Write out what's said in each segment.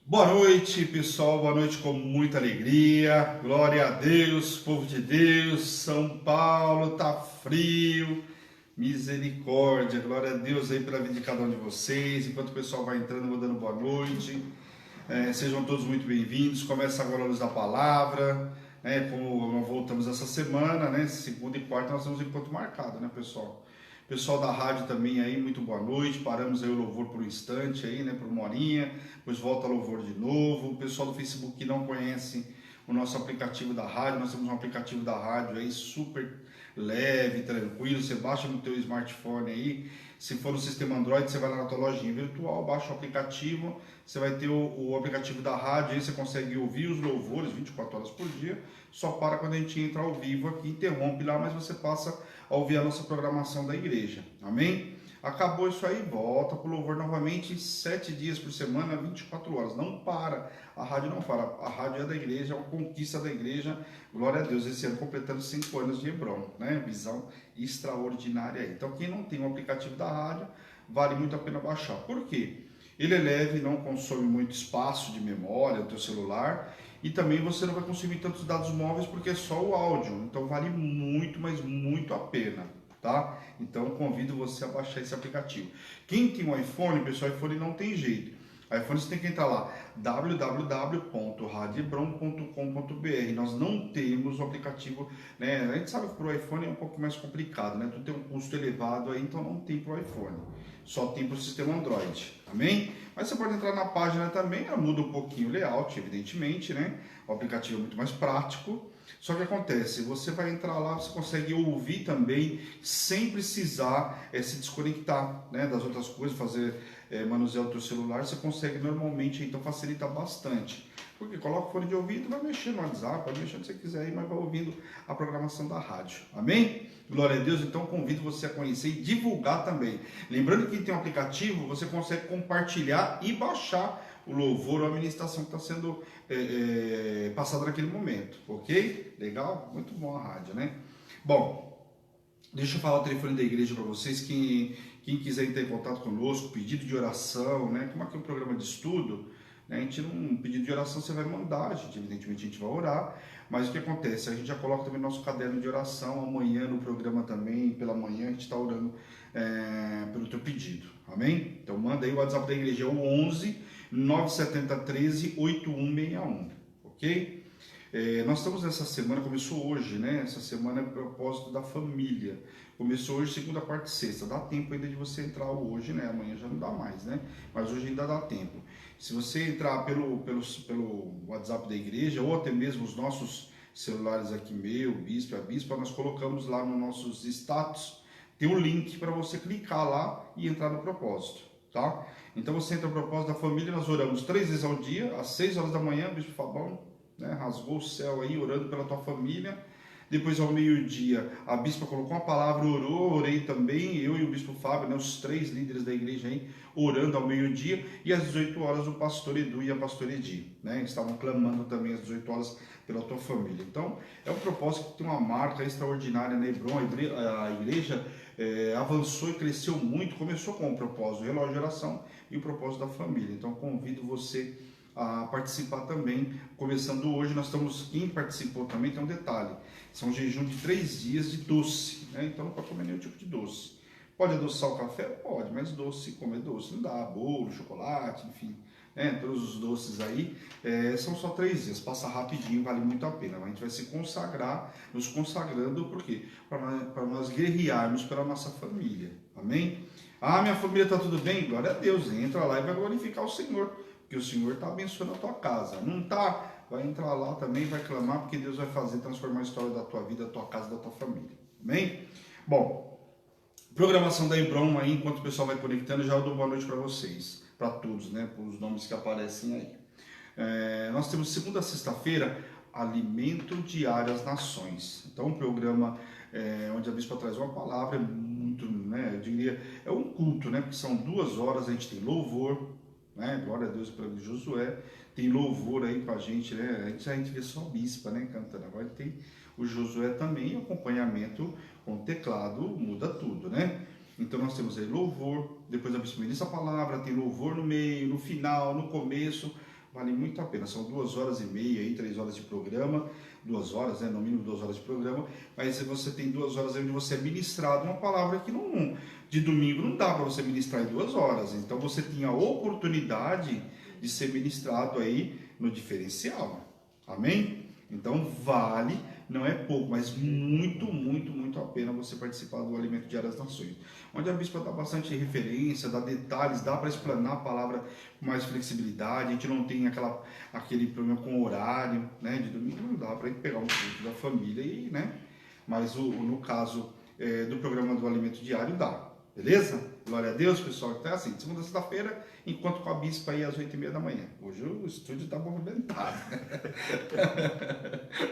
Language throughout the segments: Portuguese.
Boa noite, pessoal. Boa noite com muita alegria. Glória a Deus, povo de Deus. São Paulo tá frio. Misericórdia. Glória a Deus aí pela vida de cada um de vocês. Enquanto o pessoal vai entrando, eu vou dando boa noite. Sejam todos muito bem-vindos. Começa agora a luz da palavra. Como nós voltamos essa semana, né? Segunda e quarta nós temos um encontro marcado, né, pessoal? Pessoal da rádio também aí, muito boa noite. Paramos aí o louvor por um instante aí, né, por uma horinha, depois volta louvor de novo. O pessoal do Facebook que não conhece o nosso aplicativo da rádio, nós temos um aplicativo da rádio aí super leve, tranquilo. Você baixa no teu smartphone aí. Se for no sistema Android, você vai lá na tua lojinha virtual, baixa o aplicativo, você vai ter o aplicativo da rádio, aí você consegue ouvir os louvores 24 horas por dia. Só para quando a gente entra ao vivo aqui, interrompe lá, mas você passa a ouvir a nossa programação da igreja. Amém? Acabou isso aí, volta para o louvor novamente 7 dias por semana, 24 horas. Não para, a rádio não para. A rádio é da igreja, é uma conquista da igreja. Glória a Deus, esse ano completando 5 anos de Hebron, né? Visão extraordinária aí. Então, quem não tem o aplicativo da rádio, vale muito a pena baixar. Por quê? Ele é leve, não consome muito espaço de memória do teu celular e também você não vai consumir tantos dados móveis porque é só o áudio. Então vale muito, mas muito a pena, tá? Então convido você a baixar esse aplicativo. Quem tem um iPhone, pessoal, iPhone não tem jeito. iPhone você tem que entrar lá, www.radiebron.com.br. Nós não temos o aplicativo, né? A gente sabe que para o iPhone é um pouco mais complicado, né? Tu tem um custo elevado aí, então não tem para o iPhone. Só tem para o sistema Android, amém? Mas você pode entrar na página também, ela muda um pouquinho o layout, evidentemente, né? O aplicativo é muito mais prático. Só que acontece, você vai entrar lá, você consegue ouvir também, sem precisar se desconectar, né, das outras coisas, fazer manusear o teu celular, você consegue normalmente, então facilita bastante. Porque coloca o fone de ouvido, vai mexer no WhatsApp, vai mexer onde você quiser aí, mas vai ouvindo a programação da rádio. Amém? Glória a Deus, então convido você a conhecer e divulgar também. Lembrando que tem um aplicativo, você consegue compartilhar e baixar o louvor ou a ministração que está sendo passada naquele momento, ok? Legal? Muito bom a rádio, né? Bom, deixa eu falar o telefone da igreja para vocês, quem quiser entrar em contato conosco, pedido de oração, né? Como aqui é um programa de estudo, né? A gente um pedido de oração você vai mandar, evidentemente a gente vai orar, mas o que acontece? A gente já coloca também nosso caderno de oração, amanhã no programa também, pela manhã a gente está orando pelo teu pedido, amém? Então manda aí o WhatsApp da igreja, é o 11 970 13 8161, ok? Nós estamos nessa semana, começou hoje, né? Essa semana é o propósito da família. Começou hoje, segunda, quarta e sexta. Dá tempo ainda de você entrar hoje, né? Amanhã já não dá mais, né? Mas hoje ainda dá tempo. Se você entrar pelo WhatsApp da igreja, ou até mesmo os nossos celulares aqui, meu, bispo, a bispa, nós colocamos lá nos nossos status, tem um link para você clicar lá e entrar no propósito, tá? Então você entra no propósito da família, nós oramos 3 vezes ao dia, às 6 horas da manhã, bispo Fabão, né, rasgou o céu aí, orando pela tua família. Depois ao meio-dia, a bispa colocou uma palavra, orou, orei também, eu e o bispo Fábio, né, os 3 líderes da igreja aí, orando ao meio-dia, e às 18 horas o pastor Edu e a pastora Edi, né, estavam clamando também às 18 horas pela tua família. Então, é um propósito que tem uma marca extraordinária na Hebron, a igreja avançou e cresceu muito, começou com o propósito, o relógio de oração e o propósito da família. Então, convido você a participar também, começando hoje. Nós estamos, quem participou também tem um detalhe, são um jejum de 3 dias de doce, né? Então não pode comer nenhum tipo de doce. Pode adoçar o café? Pode, mas doce, comer doce não dá, bolo, chocolate, enfim, né? Todos os doces aí, são só 3 dias, passa rapidinho, vale muito a pena. A gente vai se consagrar, nos consagrando, por quê? Para nós guerrearmos pela nossa família, amém? Ah, minha família está tudo bem? Glória a Deus, entra lá e vai glorificar o Senhor, porque o Senhor está abençoando a tua casa. Não está? Vai entrar lá também, vai clamar, porque Deus vai fazer, transformar a história da tua vida, da tua casa, da tua família. Amém? Bom, programação da Hebron aí, enquanto o pessoal vai conectando, já eu dou boa noite para vocês, para todos, né? Por os nomes que aparecem aí. Nós temos segunda a sexta-feira, Alimento Diário às Nações. Então, um programa onde a bispa traz uma palavra, muito, né? Eu diria, é um culto, né? Porque são 2 horas, a gente tem louvor, né? Glória a Deus pelo Josué, tem louvor aí com a gente, né? A gente vê só a bispa, né, cantando. Agora tem o Josué também, acompanhamento com teclado, muda tudo, né? Então nós temos aí louvor, depois a bispa ministra a palavra, tem louvor no meio, no final, no começo, vale muito a pena. São 2 horas e meia, aí, 3 horas de programa, 2 horas, né? No mínimo 2 horas de programa, mas você tem 2 horas onde você é ministrado uma palavra que não, de domingo não dá para você ministrar em 2 horas. Então você tinha a oportunidade de ser ministrado aí no diferencial. Amém? Então vale, não é pouco, mas muito, muito, muito a pena você participar do Alimento Diário das Nações. Onde a bispa dá bastante referência, dá detalhes, dá para explanar a palavra com mais flexibilidade, a gente não tem aquele problema com o horário, né? De domingo não dá para pegar um culto da família, e, né? Mas no caso do programa do Alimento Diário dá, beleza? Glória a Deus, pessoal. Então é assim, de segunda a sexta-feira, enquanto com a bispa aí às 8h30 da manhã. Hoje o estúdio está movimentado.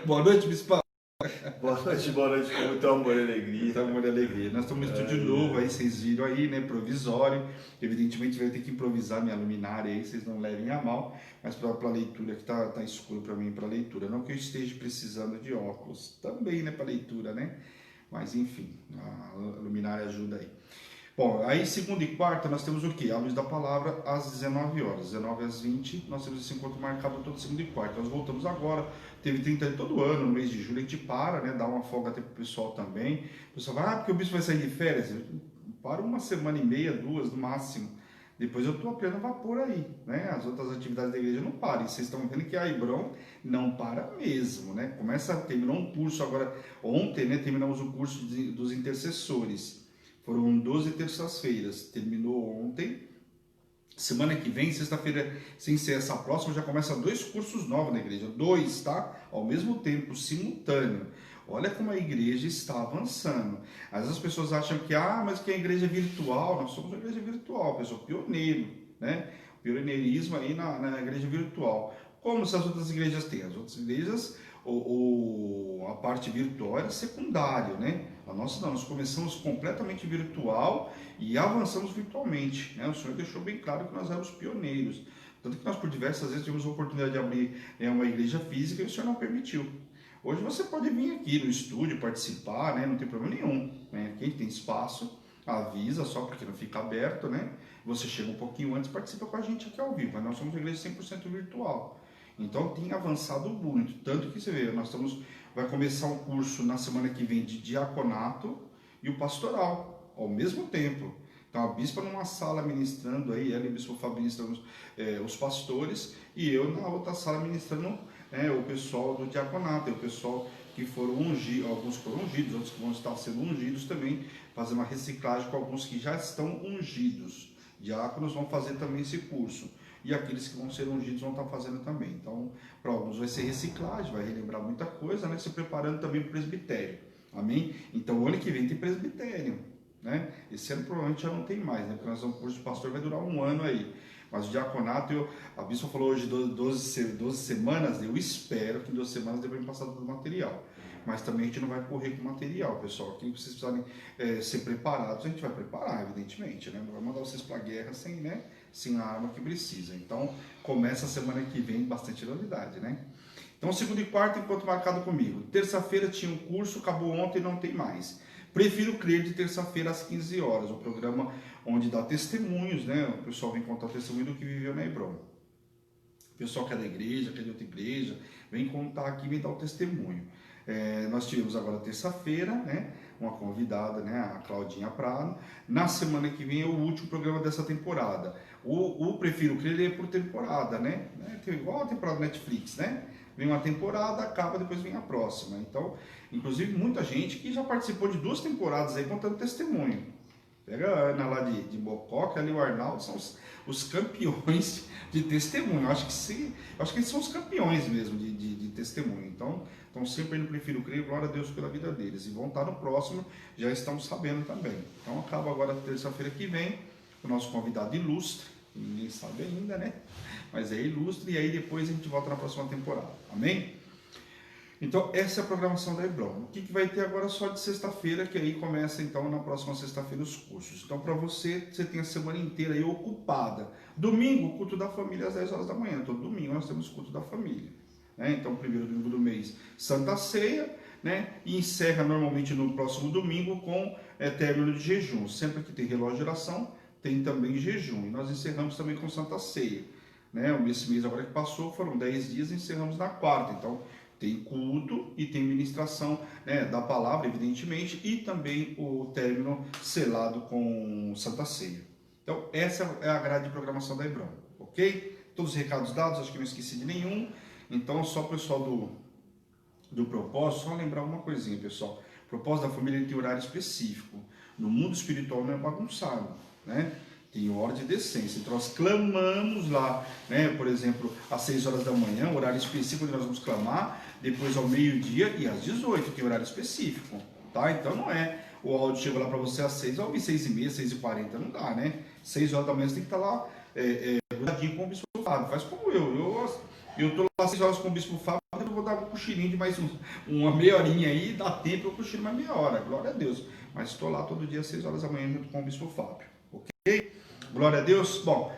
Boa noite, bispa. Boa noite, com muito amor e alegria. Muito amor e alegria. Nós estamos no estúdio novo aí, vocês viram aí, né? Provisório. Evidentemente vai ter que improvisar minha luminária aí, vocês não levem a mal, mas para leitura, que tá escuro para mim para leitura. Não que eu esteja precisando de óculos, também, né? Para leitura, né? Mas enfim, a luminária ajuda aí. Bom, aí segunda e quarta nós temos o quê? A luz da palavra às 19 horas, 19 às 20, nós temos esse encontro marcado todo segunda e quarta. Nós voltamos agora, teve 30 todo ano, no mês de julho a gente para, né? Dá uma folga até pro pessoal também. O pessoal vai, porque o bispo vai sair de férias. Para uma semana e meia, 2 no máximo. Depois eu estou a pleno vapor aí, né? As outras atividades da igreja não param. E vocês estão vendo que a Hebron não para mesmo, né? Terminou um curso agora, ontem, né? Terminamos o curso dos intercessores. Foram 12 terças-feiras, terminou ontem. Semana que vem, sexta-feira, sem ser essa próxima, já começa 2 cursos novos na igreja. 2, tá? Ao mesmo tempo, simultâneo. Olha como a igreja está avançando. Às vezes as pessoas acham que, mas que a igreja é virtual. Nós somos uma igreja virtual, pessoal, pioneiro, né? Pioneirismo aí na igreja virtual. Como se as outras igrejas têm? As outras igrejas, a parte virtual era secundária, né? A nossa não, nós começamos completamente virtual e avançamos virtualmente, né? O Senhor deixou bem claro que nós éramos pioneiros. Tanto que nós, por diversas vezes, tivemos a oportunidade de abrir uma igreja física e o Senhor não permitiu. Hoje você pode vir aqui no estúdio participar, né? Não tem problema nenhum, né? Quem tem espaço, avisa, só porque não fica aberto, né? Você chega um pouquinho antes e participa com a gente aqui ao vivo. Mas nós somos uma igreja 100% virtual. Então tem avançado muito. Tanto que você vê, vai começar um curso na semana que vem de diaconato e o pastoral, ao mesmo tempo. Então a bispa numa sala ministrando aí, ela e o bispo Fabrício ministrando os pastores, e eu na outra sala ministrando o pessoal do diaconato, o pessoal que foram ungidos, alguns foram ungidos, outros que vão estar sendo ungidos também, fazer uma reciclagem com alguns que já estão ungidos. Diáconos vão fazer também esse curso. E aqueles que vão ser ungidos vão estar fazendo também. Então, para alguns vai ser reciclagem, vai relembrar muita coisa, né? Se preparando também para o presbitério. Amém? Então, o ano que vem tem presbitério, né? Esse ano provavelmente já não tem mais, né? Porque nós vamos, o curso de pastor vai durar um ano aí. Mas o diaconato, a bispa falou hoje 12 semanas, eu espero que em 12 semanas devem passar todo o material. Mas também a gente não vai correr com material, pessoal. Quem vocês precisarem ser preparados, a gente vai preparar, evidentemente, né? Não vai mandar vocês para a guerra sem a arma que precisa. Então, começa a semana que vem bastante novidade, né? Então, segunda e quarta, enquanto marcado comigo. Terça-feira tinha um curso, acabou ontem, não tem mais. Prefiro Crer de terça-feira às 15 horas, o programa onde dá testemunhos, né? O pessoal vem contar o testemunho do que viveu na Hebron. O pessoal que é da igreja, que é de outra igreja, vem contar aqui e vem dar o testemunho. Nós tivemos agora terça-feira, né? Uma convidada, né? A Claudinha Prado. Na semana que vem é o último programa dessa temporada. O Prefiro Crer, ele é por temporada, né? Igual a temporada Netflix, né? Vem uma temporada, acaba, depois vem a próxima. Então, inclusive, muita gente que já participou de 2 temporadas aí contando testemunho. Pega a Ana lá de Mococa, ali o Arnaldo, são os campeões de testemunho. Eu acho que eles são os campeões mesmo de testemunho. Então sempre no Prefiro Crer, glória a Deus pela vida deles. E vão estar no próximo, já estamos sabendo também. Então acaba agora terça-feira que vem, o nosso convidado ilustre, ninguém sabe ainda, né? Mas é ilustre, e aí depois a gente volta na próxima temporada. Amém? Então, essa é a programação da Hebron. O que vai ter agora só de sexta-feira, que aí começa, então, na próxima sexta-feira os cursos. Então, para você tem a semana inteira aí ocupada. Domingo, culto da família às 10 horas da manhã. Todo domingo nós temos culto da família. Né? Então, primeiro domingo do mês, Santa Ceia, né? E encerra normalmente no próximo domingo com término de jejum. Sempre que tem relógio de oração, tem também jejum. E nós encerramos também com Santa Ceia. né? Esse mês agora que passou foram 10 dias, encerramos na quarta. Então, tem culto e tem ministração, né, da palavra, evidentemente, e também o término selado com Santa Ceia. Então, essa é a grade de programação da Hebron, ok? Todos os recados dados, acho que não esqueci de nenhum. Então, só o pessoal do propósito, só lembrar uma coisinha, pessoal. O propósito da família tem horário específico. No mundo espiritual não é bagunçado, né? Tem ordem e decência. Então, nós clamamos lá, né? Por exemplo, às 6 horas da manhã, horário específico onde nós vamos clamar, depois ao meio-dia e às 18, tem horário específico, tá? Então, não é o áudio chega lá para você às 6, eu ouvi 6h30, 6h40, não dá, né? 6 horas da manhã você tem que estar lá grudadinho com o Bispo Fábio. Faz como eu tô lá 6 horas com o Bispo Fábio, eu vou dar um cochilinho de mais uma meia horinha aí, dá tempo, eu cochilo mais meia hora, glória a Deus. Mas estou lá todo dia às 6 horas da manhã junto com o Bispo Fábio, ok? Glória a Deus. Bom,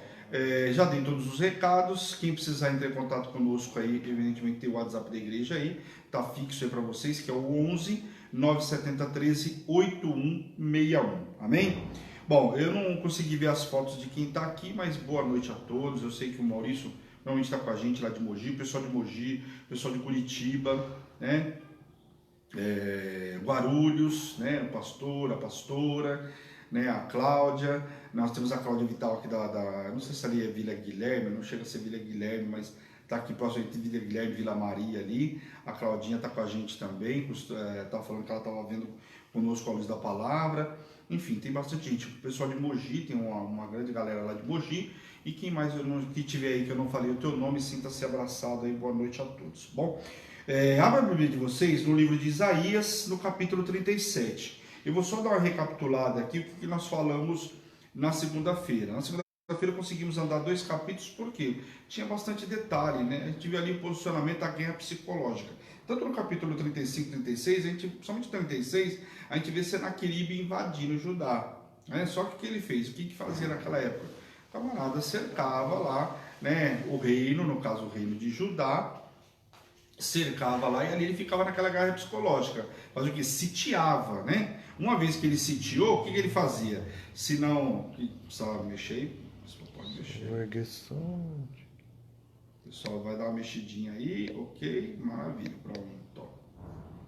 já dei todos os recados. Quem precisar entrar em contato conosco aí, evidentemente tem o WhatsApp da igreja aí, tá fixo aí para vocês, que é o 11 970 13 8161. Amém? Bom, eu não consegui ver as fotos de quem está aqui, mas boa noite a todos. Eu sei que o Maurício normalmente está com a gente lá de Mogi, o pessoal de Mogi, o pessoal de Curitiba, né? Guarulhos, né? O pastor, a pastora, né? A Cláudia. Nós temos a Cláudia Vital aqui não sei se ali é Vila Guilherme, não chega a ser Vila Guilherme, mas está aqui próximo de Vila Guilherme, Vila Maria ali. A Claudinha está com a gente também, estava falando que ela estava vendo conosco a luz da palavra. Enfim, tem bastante gente. O pessoal de Mogi, tem uma grande galera lá de Mogi. E quem mais que tiver aí que eu não falei o teu nome, sinta-se abraçado aí. Boa noite a todos. Bom, abra a Bíblia de vocês no livro de Isaías, no capítulo 37. Eu vou só dar uma recapitulada aqui, o que nós falamos na segunda-feira. Na segunda-feira conseguimos andar 2 capítulos, porque tinha bastante detalhe, né? A gente viu ali o posicionamento da guerra psicológica. Tanto no capítulo 35 e 36, somente no 36, a gente vê Senaqueribe invadindo Judá. Né? Só que o que ele fez? O que fazia naquela época? O camarada cercava lá, né, o reino, no caso o reino de Judá, cercava lá e ali ele ficava naquela guerra psicológica. Fazia o que? Sitiava, né? Uma vez que ele sitiou, o que ele fazia? Se não... Precisava mexer, pode mexer. O pessoal vai dar uma mexidinha aí, ok, maravilha, pronto.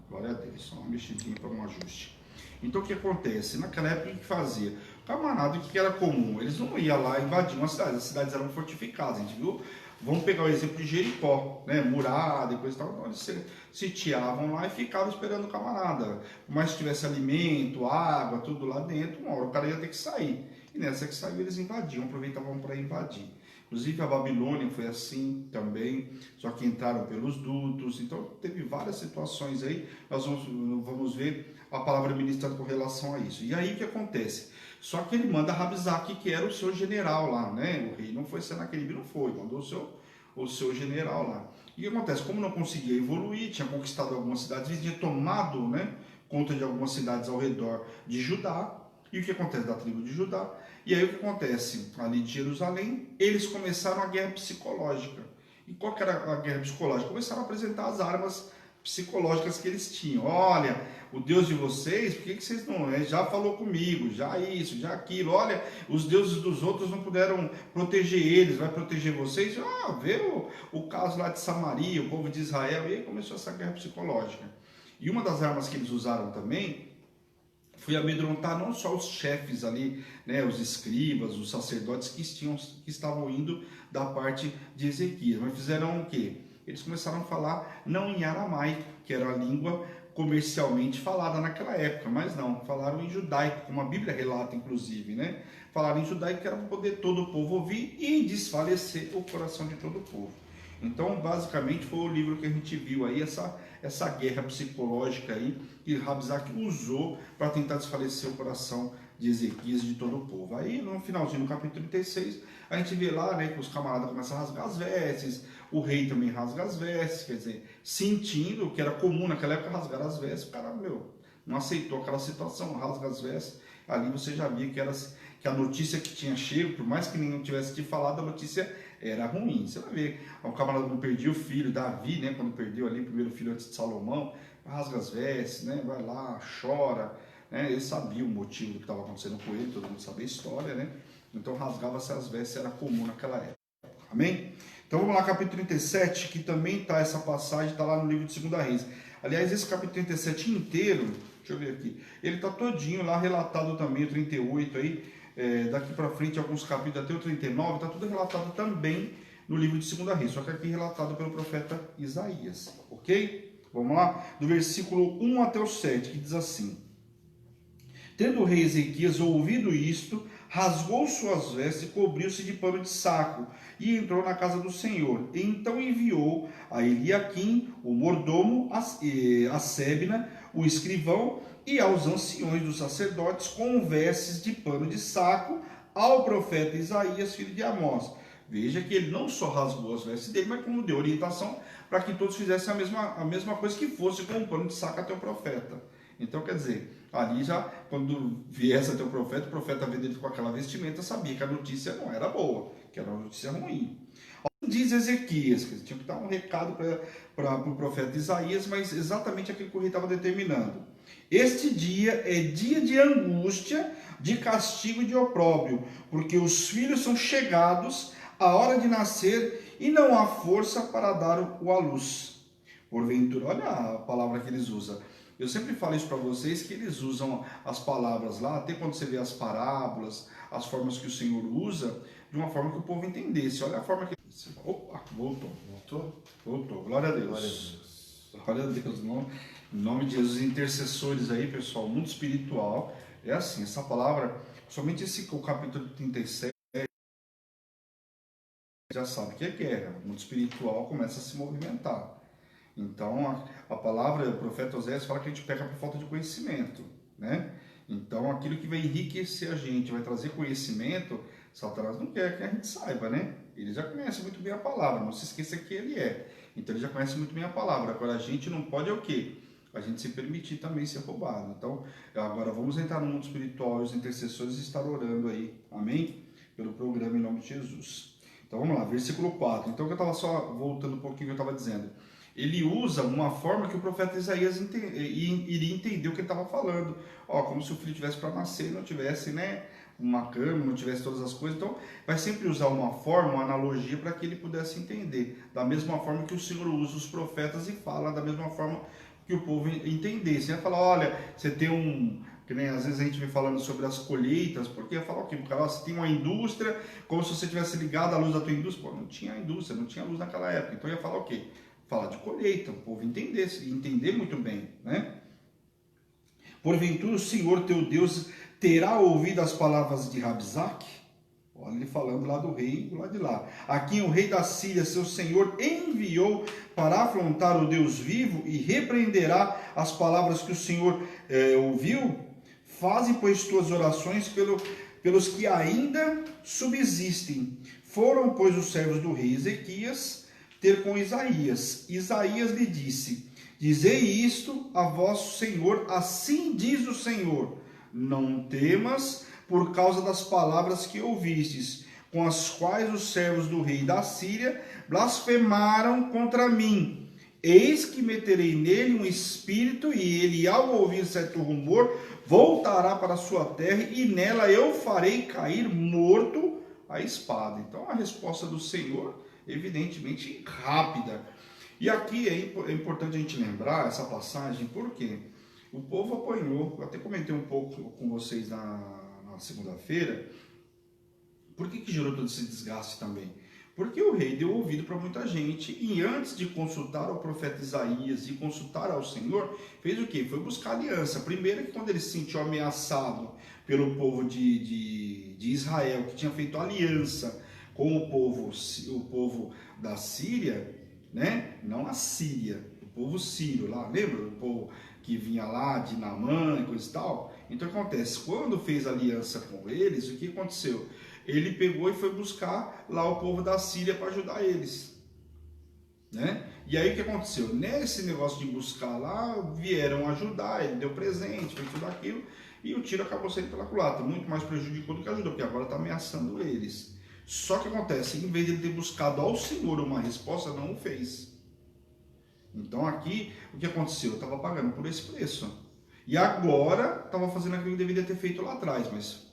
Glória a Deus, só uma mexidinha para um ajuste. Então o que acontece? Naquela época o que fazia? O camarada, o que era comum? Eles não iam lá invadir uma cidade, as cidades eram fortificadas, a gente viu? Vamos pegar o exemplo de Jericó, né? Murada, depois tal, então eles sitiavam lá e ficavam esperando o camarada. Por mais que tivesse alimento, água, tudo lá dentro, uma hora o cara ia ter que sair. E nessa que saiu eles invadiam, aproveitavam para invadir. Inclusive a Babilônia foi assim também, só que entraram pelos dutos, então teve várias situações aí, nós vamos ver a palavra ministrada com relação a isso. E aí o que acontece? Só que ele manda Rabzaque, que era o seu general lá, né? O rei não foi Senaqueribe, não foi, mandou o seu general lá. E o que acontece? Como não conseguia evoluir, tinha conquistado algumas cidades, tinha tomado, né, conta de algumas cidades ao redor de Judá. E o que acontece da tribo de Judá? E aí o que acontece ali de Jerusalém? Eles começaram a guerra psicológica. E qual que era a guerra psicológica? Começaram a apresentar as armas psicológicas que eles tinham. Olha, o Deus de vocês, por que vocês não... já falou comigo, já isso, já aquilo. Olha, os deuses dos outros não puderam proteger eles, vai proteger vocês. Vê o caso lá de Samaria, o povo de Israel. E aí começou essa guerra psicológica. E uma das armas que eles usaram também foi amedrontar não só os chefes ali, né, os escribas, os sacerdotes que estavam indo da parte de Ezequias, mas fizeram o quê? Eles começaram a falar não em aramaico, que era a língua comercialmente falada naquela época, mas não, falaram em judaico, como a Bíblia relata inclusive, né? Falaram em judaico que era para poder todo o povo ouvir e desfalecer o coração de todo o povo. Então, basicamente, foi o livro que a gente viu aí, essa guerra psicológica aí, que Rabzaque usou para tentar desfalecer o coração de Ezequias e de todo o povo. Aí, no finalzinho do capítulo 36, a gente vê lá, né, que os camaradas começam a rasgar as vestes, o rei também rasga as vestes, quer dizer, sentindo que era comum naquela época rasgar as vestes, o cara, não aceitou aquela situação, rasga as vestes, ali você já via que a notícia que tinha chego, por mais que ninguém tivesse te falado, a notícia era ruim. Você vai ver, o camarada quando perdia o filho, Davi, né, quando perdeu ali o primeiro filho antes de Salomão, rasga as vestes, né, vai lá, chora, né, ele sabia o motivo do que estava acontecendo com ele, todo mundo sabia a história, né, então rasgava-se as vestes, era comum naquela época. Amém? Então vamos lá, capítulo 37, que também está essa passagem, está lá no livro de 2 Reis. Aliás, esse capítulo 37 inteiro, deixa eu ver aqui, ele está todinho lá relatado também, o 38 aí, daqui para frente alguns capítulos até o 39, está tudo relatado também no livro de 2 Reis, só que aqui relatado pelo profeta Isaías, ok? Vamos lá, do versículo 1 até o 7, que diz assim: Tendo o rei Ezequias ouvido isto, rasgou suas vestes e cobriu-se de pano de saco, e entrou na casa do Senhor. E então enviou a Eliaquim, o mordomo, a Sebna, o escrivão, e aos anciões dos sacerdotes, com vestes de pano de saco, ao profeta Isaías, filho de Amós. Veja que ele não só rasgou as vestes dele, mas como deu orientação para que todos fizessem a mesma coisa, que fosse com um pano de saco até o profeta. Então, quer dizer, ali já, quando viesse até o profeta vendo ele com aquela vestimenta, sabia que a notícia não era boa, que era uma notícia ruim. Diz Ezequias, que tinha que dar um recado para o profeta Isaías, mas exatamente aquilo que o rei estava determinando. Este dia é dia de angústia, de castigo e de opróbrio, porque os filhos são chegados à hora de nascer e não há força para dar o à luz. Porventura, olha a palavra que eles usam. Eu sempre falo isso para vocês, que eles usam as palavras lá, até quando você vê as parábolas, as formas que o Senhor usa, de uma forma que o povo entendesse. Olha a forma que... Opa, voltou. Voltou. Glória a Deus. Glória a Deus. Em nome de Jesus, intercessores aí, pessoal, mundo espiritual. É assim, essa palavra, somente o capítulo 37, já sabe que é guerra. O mundo espiritual começa a se movimentar. Então, a palavra, o profeta Oséias fala que a gente peca por falta de conhecimento, né? Então, aquilo que vai enriquecer a gente, vai trazer conhecimento, Satanás não quer que a gente saiba, né? Ele já conhece muito bem a palavra, não se esqueça que ele é. Então, ele já conhece muito bem a palavra. Agora, a gente não pode o quê? A gente se permitir também ser roubado. Então, agora vamos entrar no mundo espiritual e os intercessores estar orando aí, amém? Pelo programa em nome de Jesus. Então, vamos lá, versículo 4. Então, eu estava só voltando um pouquinho o que eu estava dizendo. Ele usa uma forma que o profeta Isaías iria entender o que ele estava falando. Como se o filho tivesse para nascer e não tivesse, né, uma cama, não tivesse todas as coisas. Então, vai sempre usar uma forma, uma analogia, para que ele pudesse entender. Da mesma forma que o Senhor usa os profetas e fala da mesma forma que o povo entendesse. Ele vai falar, olha, você tem que nem às vezes a gente vem falando sobre as colheitas, porque ia falar o quê? Porque você tem uma indústria, como se você tivesse ligado à luz da tua indústria. Pô, não tinha indústria, não tinha luz naquela época. Então ia falar o quê? Falar de colheita, o povo entender muito bem, né? Porventura o Senhor teu Deus terá ouvido as palavras de Rabsaque? Olha ele falando lá do rei, do lado de lá. A quem o rei da Síria, seu senhor, enviou para afrontar o Deus vivo e repreenderá as palavras que o Senhor ouviu? Faze, pois, tuas orações pelos que ainda subsistem. Foram, pois, os servos do rei Ezequias ter com Isaías. Isaías lhe disse: dizei isto a vosso Senhor, assim diz o Senhor: não temas por causa das palavras que ouvistes, com as quais os servos do rei da Síria blasfemaram contra mim. Eis que meterei nele um espírito, e ele, ao ouvir certo rumor, voltará para a sua terra, e nela eu farei cair morto a espada. Então a resposta do Senhor, evidentemente, rápida. E aqui é importante a gente lembrar essa passagem, porque o povo apanhou. Eu até comentei um pouco com vocês na segunda-feira. Por que gerou todo esse desgaste também? Porque o rei deu ouvido para muita gente, e antes de consultar o profeta Isaías e consultar ao Senhor, fez o quê? Foi buscar aliança. Primeiro, que quando ele se sentiu ameaçado pelo povo de Israel, que tinha feito aliança com o povo da Síria, né? Não a Síria, o povo sírio lá, lembra? O povo que vinha lá de Naamã e coisa e tal. Então o que acontece? Quando fez aliança com eles, o que aconteceu? Ele pegou e foi buscar lá o povo da Síria para ajudar eles, né? E aí o que aconteceu? Nesse negócio de buscar lá, vieram ajudar, ele deu presente, fez tudo aquilo, e o tiro acabou saindo pela culatra. Muito mais prejudicou do que ajudou, porque agora está ameaçando eles. Só que acontece, em vez de ele ter buscado ao Senhor uma resposta, não o fez. Então aqui, o que aconteceu? Estava pagando por esse preço. E agora, estava fazendo aquilo que deveria ter feito lá atrás,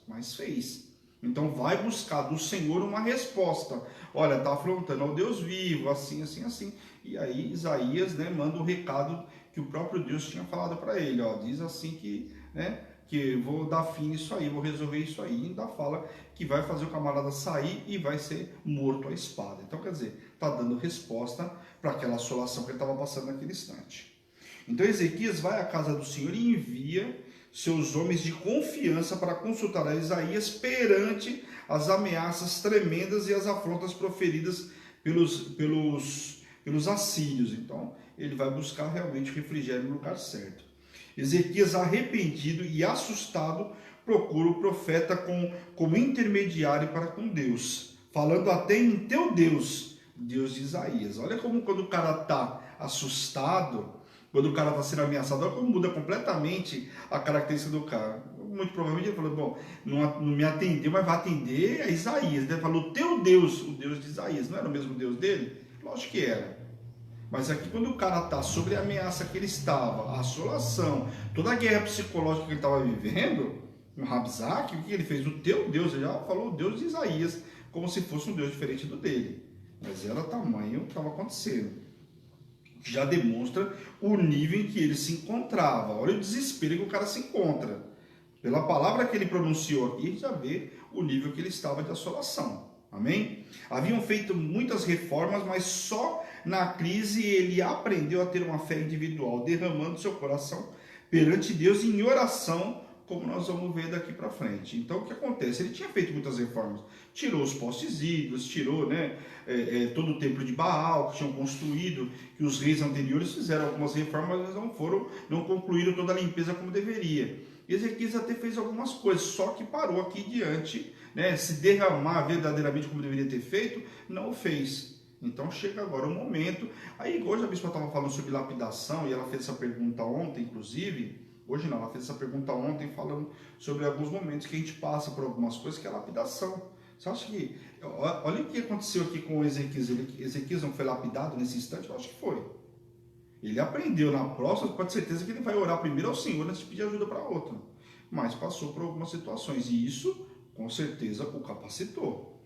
mas fez. Então vai buscar do Senhor uma resposta. Olha, está afrontando ao Deus vivo, assim, assim, assim. E aí Isaías, né, manda o recado que o próprio Deus tinha falado para ele. Ó, diz assim que, né, que vou dar fim nisso aí, vou resolver isso aí. E ainda fala que vai fazer o camarada sair e vai ser morto à espada. Então, quer dizer, está dando resposta para aquela assolação que ele estava passando naquele instante. Então Ezequias vai à casa do Senhor e envia seus homens de confiança para consultar a Isaías perante as ameaças tremendas e as afrontas proferidas pelos assírios. Então, ele vai buscar realmente refrigério no lugar certo. Ezequias, arrependido e assustado, procura o profeta como intermediário para com Deus, falando até em teu Deus, Deus de Isaías. Olha como quando o cara está assustado, quando o cara está sendo ameaçado, olha como muda completamente a característica do cara. Muito provavelmente ele falou, bom, não me atendeu, mas vai atender a Isaías. Ele falou, teu Deus, o Deus de Isaías. Não era o mesmo Deus dele? Lógico que era. Mas aqui quando o cara está sobre a ameaça que ele estava, a assolação, toda a guerra psicológica que ele estava vivendo, o Rabzaque, o que ele fez? O teu Deus, ele já falou o Deus de Isaías, como se fosse um Deus diferente do dele. Mas era tamanho o que estava acontecendo. Já demonstra o nível em que ele se encontrava. Olha o desespero que o cara se encontra. Pela palavra que ele pronunciou aqui, já vê o nível que ele estava de assolação. Amém? Haviam feito muitas reformas, mas só na crise ele aprendeu a ter uma fé individual, derramando seu coração perante Deus em oração, como nós vamos ver daqui para frente. Então, o que acontece? Ele tinha feito muitas reformas. Tirou os postes ídolos, tirou, né, todo o templo de Baal que tinham construído, que os reis anteriores fizeram algumas reformas, mas não concluíram toda a limpeza como deveria. Ezequias até fez algumas coisas, só que parou aqui diante, né, se derramar verdadeiramente como deveria ter feito, não o fez. Então chega agora o momento. Aí hoje a bispa estava falando sobre lapidação, e ela fez essa pergunta ontem, inclusive. Hoje não, ela fez essa pergunta ontem, falando sobre alguns momentos que a gente passa por algumas coisas, que é a lapidação. Você acha que... Olha o que aconteceu aqui com Ezequias. Ezequias não foi lapidado nesse instante? Eu acho que foi. Ele aprendeu na próxima, pode ter certeza que ele vai orar primeiro ao Senhor antes de pedir ajuda para outra. Mas passou por algumas situações, e isso, com certeza, o capacitou.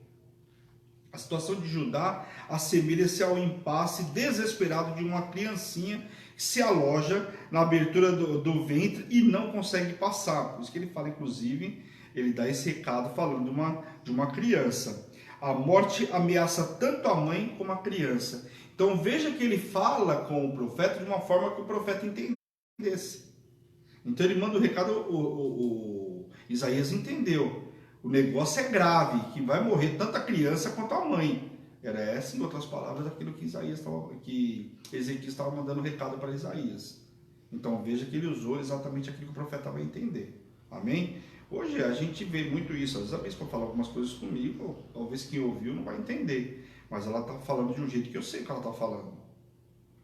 A situação de Judá assemelha-se ao impasse desesperado de uma criancinha que se aloja na abertura do ventre e não consegue passar. Por isso que ele fala, inclusive, ele dá esse recado falando de uma criança. A morte ameaça tanto a mãe como a criança. Então veja que ele fala com o profeta de uma forma que o profeta entendesse. Então ele manda o recado, o Isaías entendeu. O negócio é grave, que vai morrer tanto a criança quanto a mãe. Era essa, em outras palavras, aquilo que Ezequias estava mandando recado para Isaías. Então veja que ele usou exatamente aquilo que o profeta vai entender. Amém? Hoje a gente vê muito isso. Às vezes a bispa fala algumas coisas comigo, talvez quem ouviu não vai entender. Mas ela está falando de um jeito que eu sei que ela está falando.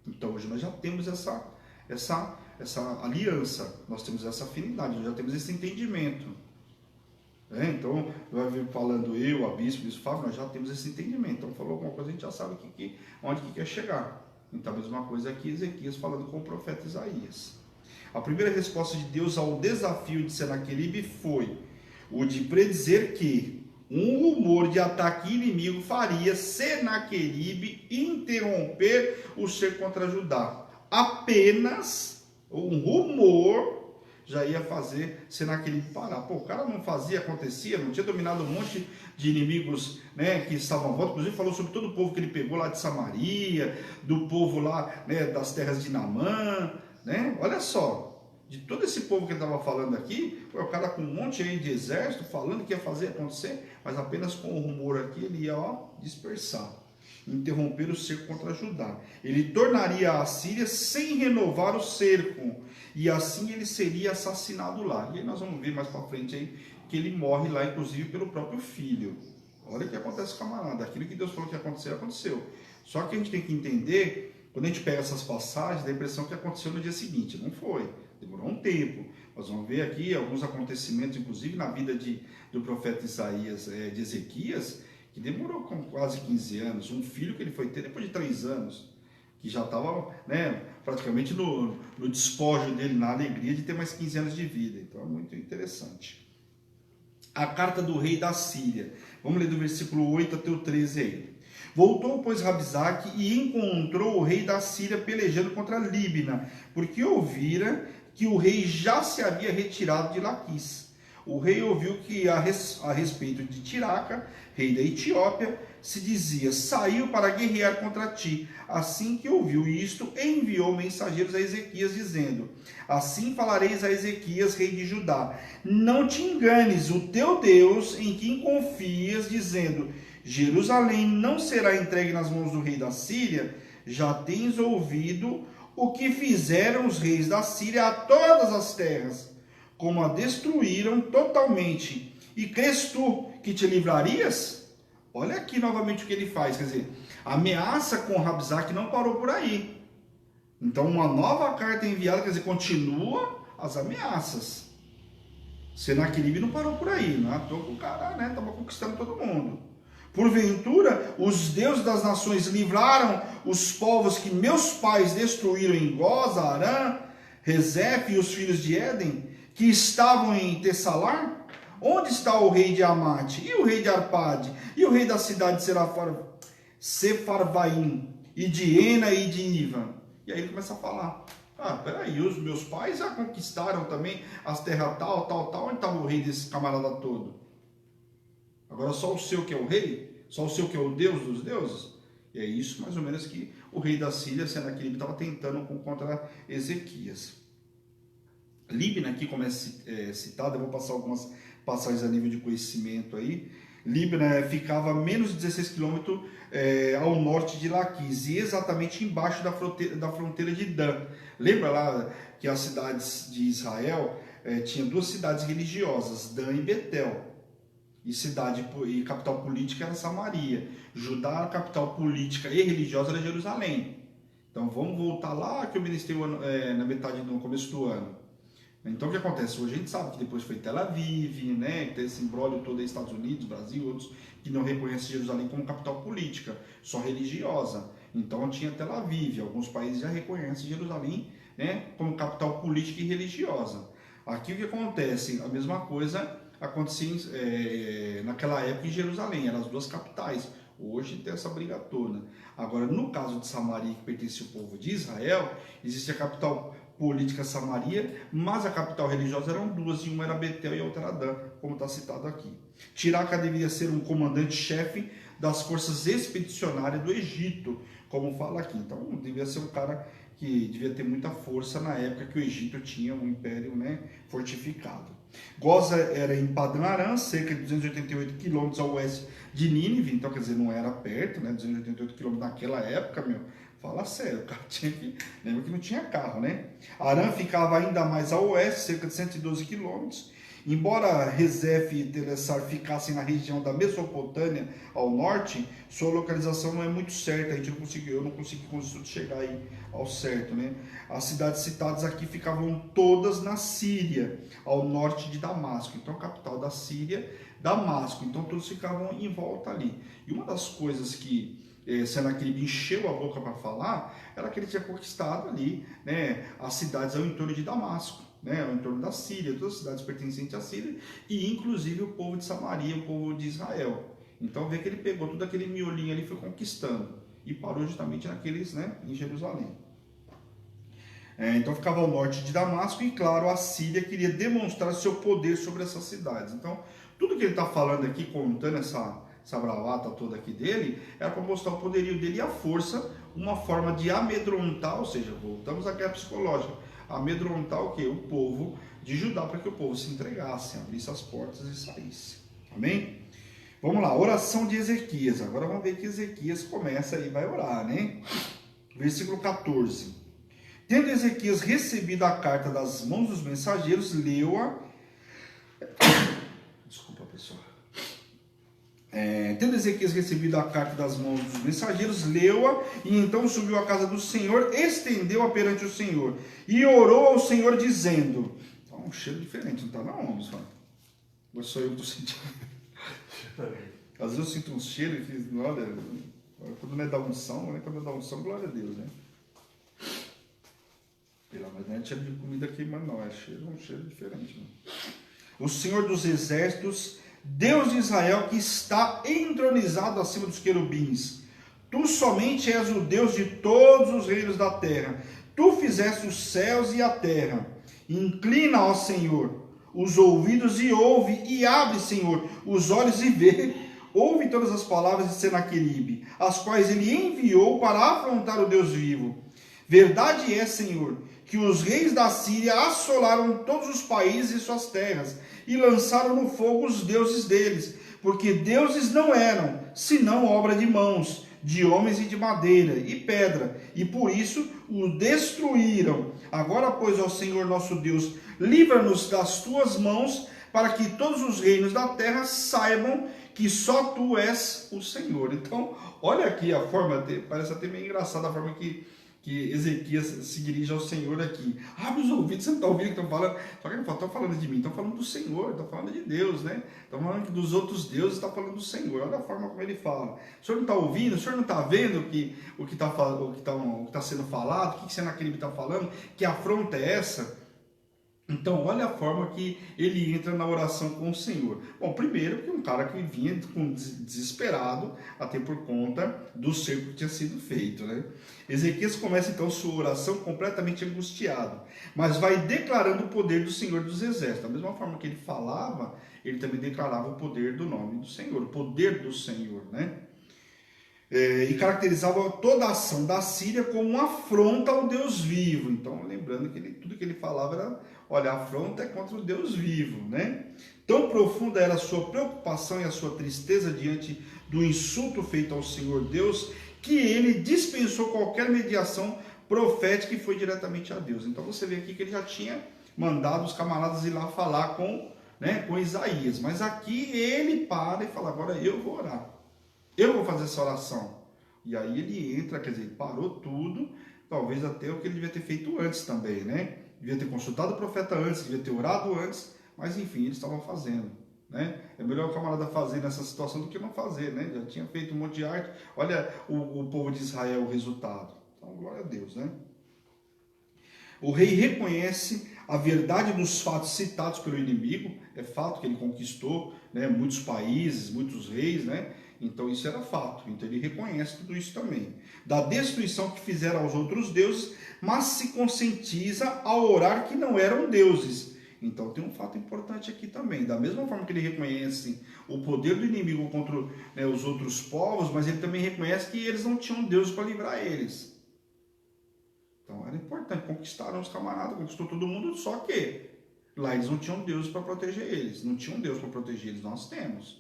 Então hoje nós já temos essa aliança, nós temos essa afinidade, nós já temos esse entendimento. Então, vai vir falando eu, a bispo, o Fábio, nós já temos esse entendimento. Então, falou alguma coisa, a gente já sabe onde que quer chegar. Então, a mesma coisa aqui, Ezequias falando com o profeta Isaías. A primeira resposta de Deus ao desafio de Senaqueribe foi o de predizer que um rumor de ataque inimigo faria Senaqueribe interromper o cerco contra Judá. Apenas um rumor já ia fazer Senaqueribe parar. Pô, o cara não fazia, acontecia, não tinha dominado um monte de inimigos, né, que estavam à volta. Inclusive falou sobre todo o povo que ele pegou lá de Samaria, do povo lá, né, das terras de Naamã, né? Olha só, de todo esse povo que ele estava falando aqui, o cara com um monte aí de exército falando que ia fazer acontecer, mas apenas com o rumor aqui ele ia dispersar, interromper o cerco contra Judá. Ele tornaria a Síria sem renovar o cerco, e assim ele seria assassinado lá. E aí nós vamos ver mais para frente aí que ele morre lá, inclusive pelo próprio filho. Olha o que acontece, camarada. Aquilo que Deus falou que ia acontecer, aconteceu. Só que a gente tem que entender, quando a gente pega essas passagens, dá a impressão que aconteceu no dia seguinte. Não foi. Demorou um tempo. Nós vamos ver aqui alguns acontecimentos, inclusive na vida do profeta Isaías, de Ezequias, que demorou quase 15 anos. Um filho que ele foi ter depois de 3 anos, que já estava, né, praticamente no despojo dele, na alegria de ter mais 15 anos de vida. Então é muito interessante. a carta do rei da Síria. Vamos ler do versículo 8 até o 13 aí. Voltou, pois, Rabizaque e encontrou o rei da Síria pelejando contra Líbina, porque ouvira que o rei já se havia retirado de Laquis. O rei ouviu que a respeito de Tiraca, rei da Etiópia, se dizia, saiu para guerrear contra ti. Assim que ouviu isto, enviou mensageiros a Ezequias, dizendo, assim falareis a Ezequias, rei de Judá, não te enganes, o teu Deus em quem confias, dizendo, Jerusalém não será entregue nas mãos do rei da Síria, já tens ouvido o que fizeram os reis da Síria a todas as terras, como a destruíram totalmente. E crês tu que te livrarias? Olha aqui novamente o que ele faz, quer dizer, a ameaça com Rabizaque não parou por aí. Então uma nova carta enviada, quer dizer, continua as ameaças. Senaqueribe não parou por aí, não é à toa que o cara, né, estava conquistando todo mundo. Porventura, os deuses das nações livraram os povos que meus pais destruíram em Goza, Arã, Rezefe e os filhos de Éden, que estavam em Tessalar? Onde está o rei de Amate, e o rei de Arpade, e o rei da cidade de Sefarvaim, e de Ena e de Ivan? E aí ele começa a falar, peraí, os meus pais já conquistaram também as terras tal, onde estava o rei desse camarada todo? Agora só o seu que é o rei? Só o seu que é o Deus dos deuses? E é isso mais ou menos que o rei da Síria, Senaqueribe, estava tentando contra Ezequias. Líbina aqui, como é citado, eu vou passar algumas passagens a nível de conhecimento aí. Líbina ficava a menos de 16 quilômetros ao norte de Laquis, e exatamente embaixo da fronteira de Dan. Lembra lá que as cidades de Israel tinha duas cidades religiosas, Dan e Betel. E capital política era Samaria. Judá, a capital política e religiosa era Jerusalém. Então vamos voltar lá que eu ministrei na metade do começo do ano. Então o que acontece? Hoje a gente sabe que depois foi Tel Aviv, né? Tem esse imbróglio todo aí, Estados Unidos, Brasil, outros que não reconhecem Jerusalém como capital política, só religiosa. Então tinha Tel Aviv, alguns países já reconhecem Jerusalém, né, como capital política e religiosa. Aqui o que acontece? A mesma coisa acontecia naquela época em Jerusalém, eram as duas capitais. Hoje tem essa briga toda. Agora, no caso de Samaria, que pertence ao povo de Israel, existe a capital política Samaria, mas a capital religiosa eram duas, e uma era Betel e a outra era Dan, como está citado aqui. Tiraca devia ser um comandante-chefe das forças expedicionárias do Egito, como fala aqui. Então, devia ser um cara que devia ter muita força na época que o Egito tinha um império, né, fortificado. Goza era em Padã Aram, cerca de 288 quilômetros ao oeste de Nínive, então quer dizer, não era perto, né, 288 quilômetros naquela época, fala sério, o cara tinha que... Lembra que não tinha carro, né? Aram ficava ainda mais ao oeste, cerca de 112 quilômetros. Embora Rezefe e Telessar ficassem na região da Mesopotâmia ao norte, sua localização não é muito certa, eu não consegui com isso chegar aí ao certo, né? As cidades citadas aqui ficavam todas na Síria, ao norte de Damasco. Então a capital da Síria, Damasco. Então todos ficavam em volta ali. E uma das coisas que Senaqueribe encheu a boca para falar era que ele tinha conquistado ali, né, as cidades ao entorno de Damasco, né, ao entorno da Síria, todas as cidades pertencentes à Síria, e inclusive o povo de Samaria, o povo de Israel. Então vê que ele pegou todo aquele miolinho ali e foi conquistando, e parou justamente naqueles, né, em Jerusalém. Então ficava ao norte de Damasco, e claro, a Síria queria demonstrar seu poder sobre essas cidades. Então tudo que ele está falando aqui, contando essa bravata toda aqui dele, era para mostrar o poderio dele e a força, uma forma de amedrontar, ou seja, voltamos à guerra psicológica, amedrontar o quê? O povo de Judá, para que o povo se entregasse, abrisse as portas e saísse. Amém? Vamos lá, oração de Ezequias. Agora vamos ver que Ezequias começa e vai orar, né? Versículo 14. Tendo Ezequias recebido a carta das mãos dos mensageiros, leu-a. Desculpa, pessoal. Tendo Ezequias recebido a carta das mãos dos mensageiros, leu-a, e então subiu à casa do Senhor, estendeu-a perante o Senhor, e orou ao Senhor, dizendo... um cheiro diferente, não está não, pessoal? Ou só eu que estou sentindo? Às vezes eu sinto um cheiro e fiz, olha, quando não é da unção, né? Quando é da unção, glória a Deus, né? Mas não é cheiro de comida queimando, não, é um cheiro diferente, né? o Senhor dos exércitos, Deus de Israel, que está entronizado acima dos querubins. Tu somente és o Deus de todos os reinos da terra. Tu fizeste os céus e a terra. Inclina, ó Senhor, os ouvidos e ouve, e abre, Senhor, os olhos e vê. Ouve todas as palavras de Senaqueribe, as quais ele enviou para afrontar o Deus vivo. Verdade é, Senhor, que os reis da Síria assolaram todos os países e suas terras, e lançaram no fogo os deuses deles, porque deuses não eram, senão obra de mãos, de homens e de madeira e pedra, e por isso o destruíram. Agora, pois, ó Senhor nosso Deus, livra-nos das tuas mãos, para que todos os reinos da terra saibam que só tu és o Senhor. Então, olha aqui a forma, parece até meio engraçada a forma que Ezequias se dirige ao Senhor aqui. Abre os ouvidos, você não está ouvindo o que estão falando? Só que ele fala, estão falando de mim, estão falando do Senhor, estão falando de Deus, né? Estão falando dos outros deuses, está falando do Senhor. Olha a forma como ele fala. O senhor não está ouvindo? O senhor não está vendo o que está sendo falado? O que Senaqueribe está falando? Que afronta é essa? Então, olha a forma que ele entra na oração com o Senhor. Bom, primeiro, porque um cara que vinha desesperado, até por conta do cerco que tinha sido feito, né? Ezequias começa então sua oração completamente angustiado, mas vai declarando o poder do Senhor dos Exércitos. Da mesma forma que ele falava, ele também declarava o poder do nome do Senhor, o poder do Senhor, né? E caracterizava toda a ação da Síria como uma afronta ao Deus vivo. Então, lembrando que tudo que ele falava era, olha, a afronta é contra o Deus vivo, né? Tão profunda era a sua preocupação e a sua tristeza diante do insulto feito ao Senhor Deus, que ele dispensou qualquer mediação profética e foi diretamente a Deus. Então, você vê aqui que ele já tinha mandado os camaradas ir lá falar com Isaías. Mas aqui ele para e fala, agora eu vou orar. Eu vou fazer essa oração. E aí ele entra, quer dizer, ele parou tudo, talvez até o que ele devia ter feito antes também, né? Devia ter consultado o profeta antes, devia ter orado antes, mas enfim, eles estavam fazendo, né? É melhor o camarada fazer nessa situação do que não fazer, né? Já tinha feito um monte de arte, olha o povo de Israel, o resultado. Então, glória a Deus, né? O rei reconhece a verdade dos fatos citados pelo inimigo, é fato que ele conquistou, né, muitos países, muitos reis, né? Então isso era fato, então ele reconhece tudo isso também. Da destruição que fizeram aos outros deuses, mas se conscientiza ao orar que não eram deuses. Então tem um fato importante aqui também. Da mesma forma que ele reconhece o poder do inimigo contra os outros povos, mas ele também reconhece que eles não tinham Deus para livrar eles. Então era importante, conquistaram os camaradas, conquistou todo mundo, só que lá eles não tinham Deus para proteger eles. Não tinham Deus para proteger eles, nós temos.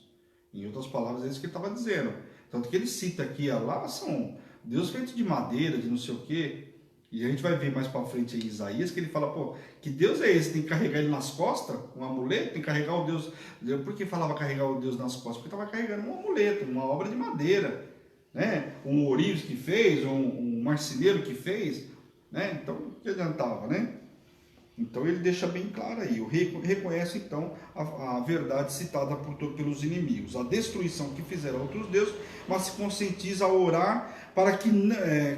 Em outras palavras, é isso que ele estava dizendo. Tanto que ele cita aqui, lá são Deus feito de madeira, de não sei o quê. E a gente vai ver mais para frente em Isaías, que ele fala, pô, que Deus é esse? Tem que carregar ele nas costas, um amuleto? Tem que carregar o Deus... Por que falava carregar o Deus nas costas? Porque estava carregando um amuleto, uma obra de madeira, né? Um ourives que fez, um marceneiro que fez, né? Então, o que adiantava, né? Então ele deixa bem claro aí, o rei reconhece então a verdade citada pelos inimigos, a destruição que fizeram outros deuses, mas se conscientiza a orar para que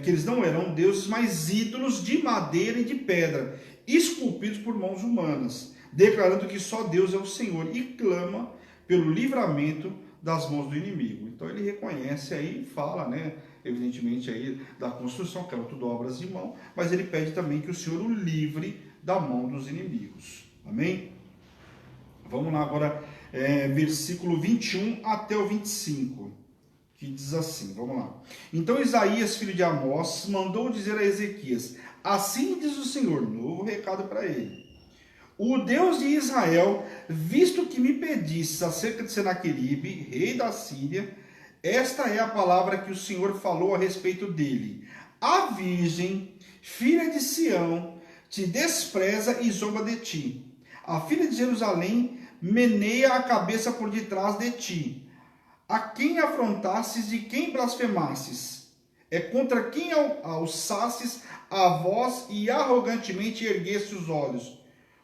eles não eram deuses, mas ídolos de madeira e de pedra, esculpidos por mãos humanas, declarando que só Deus é o Senhor e clama pelo livramento das mãos do inimigo. Então ele reconhece aí, fala, né, evidentemente aí da construção, que eram tudo obras de mão, mas ele pede também que o Senhor o livre da mão dos inimigos. Amém? Vamos lá agora, versículo 21 até o 25, que diz assim, vamos lá. Então Isaías, filho de Amós, mandou dizer a Ezequias, assim diz o Senhor, novo recado para ele. O Deus de Israel, visto que me pedistes acerca de Senaqueribe, rei da Síria, esta é a palavra que o Senhor falou a respeito dele. A virgem, filha de Sião, te despreza e zomba de ti. A filha de Jerusalém meneia a cabeça por detrás de ti. A quem afrontasses, de quem blasfemasses? É contra quem alçasses a voz e arrogantemente erguestes os olhos?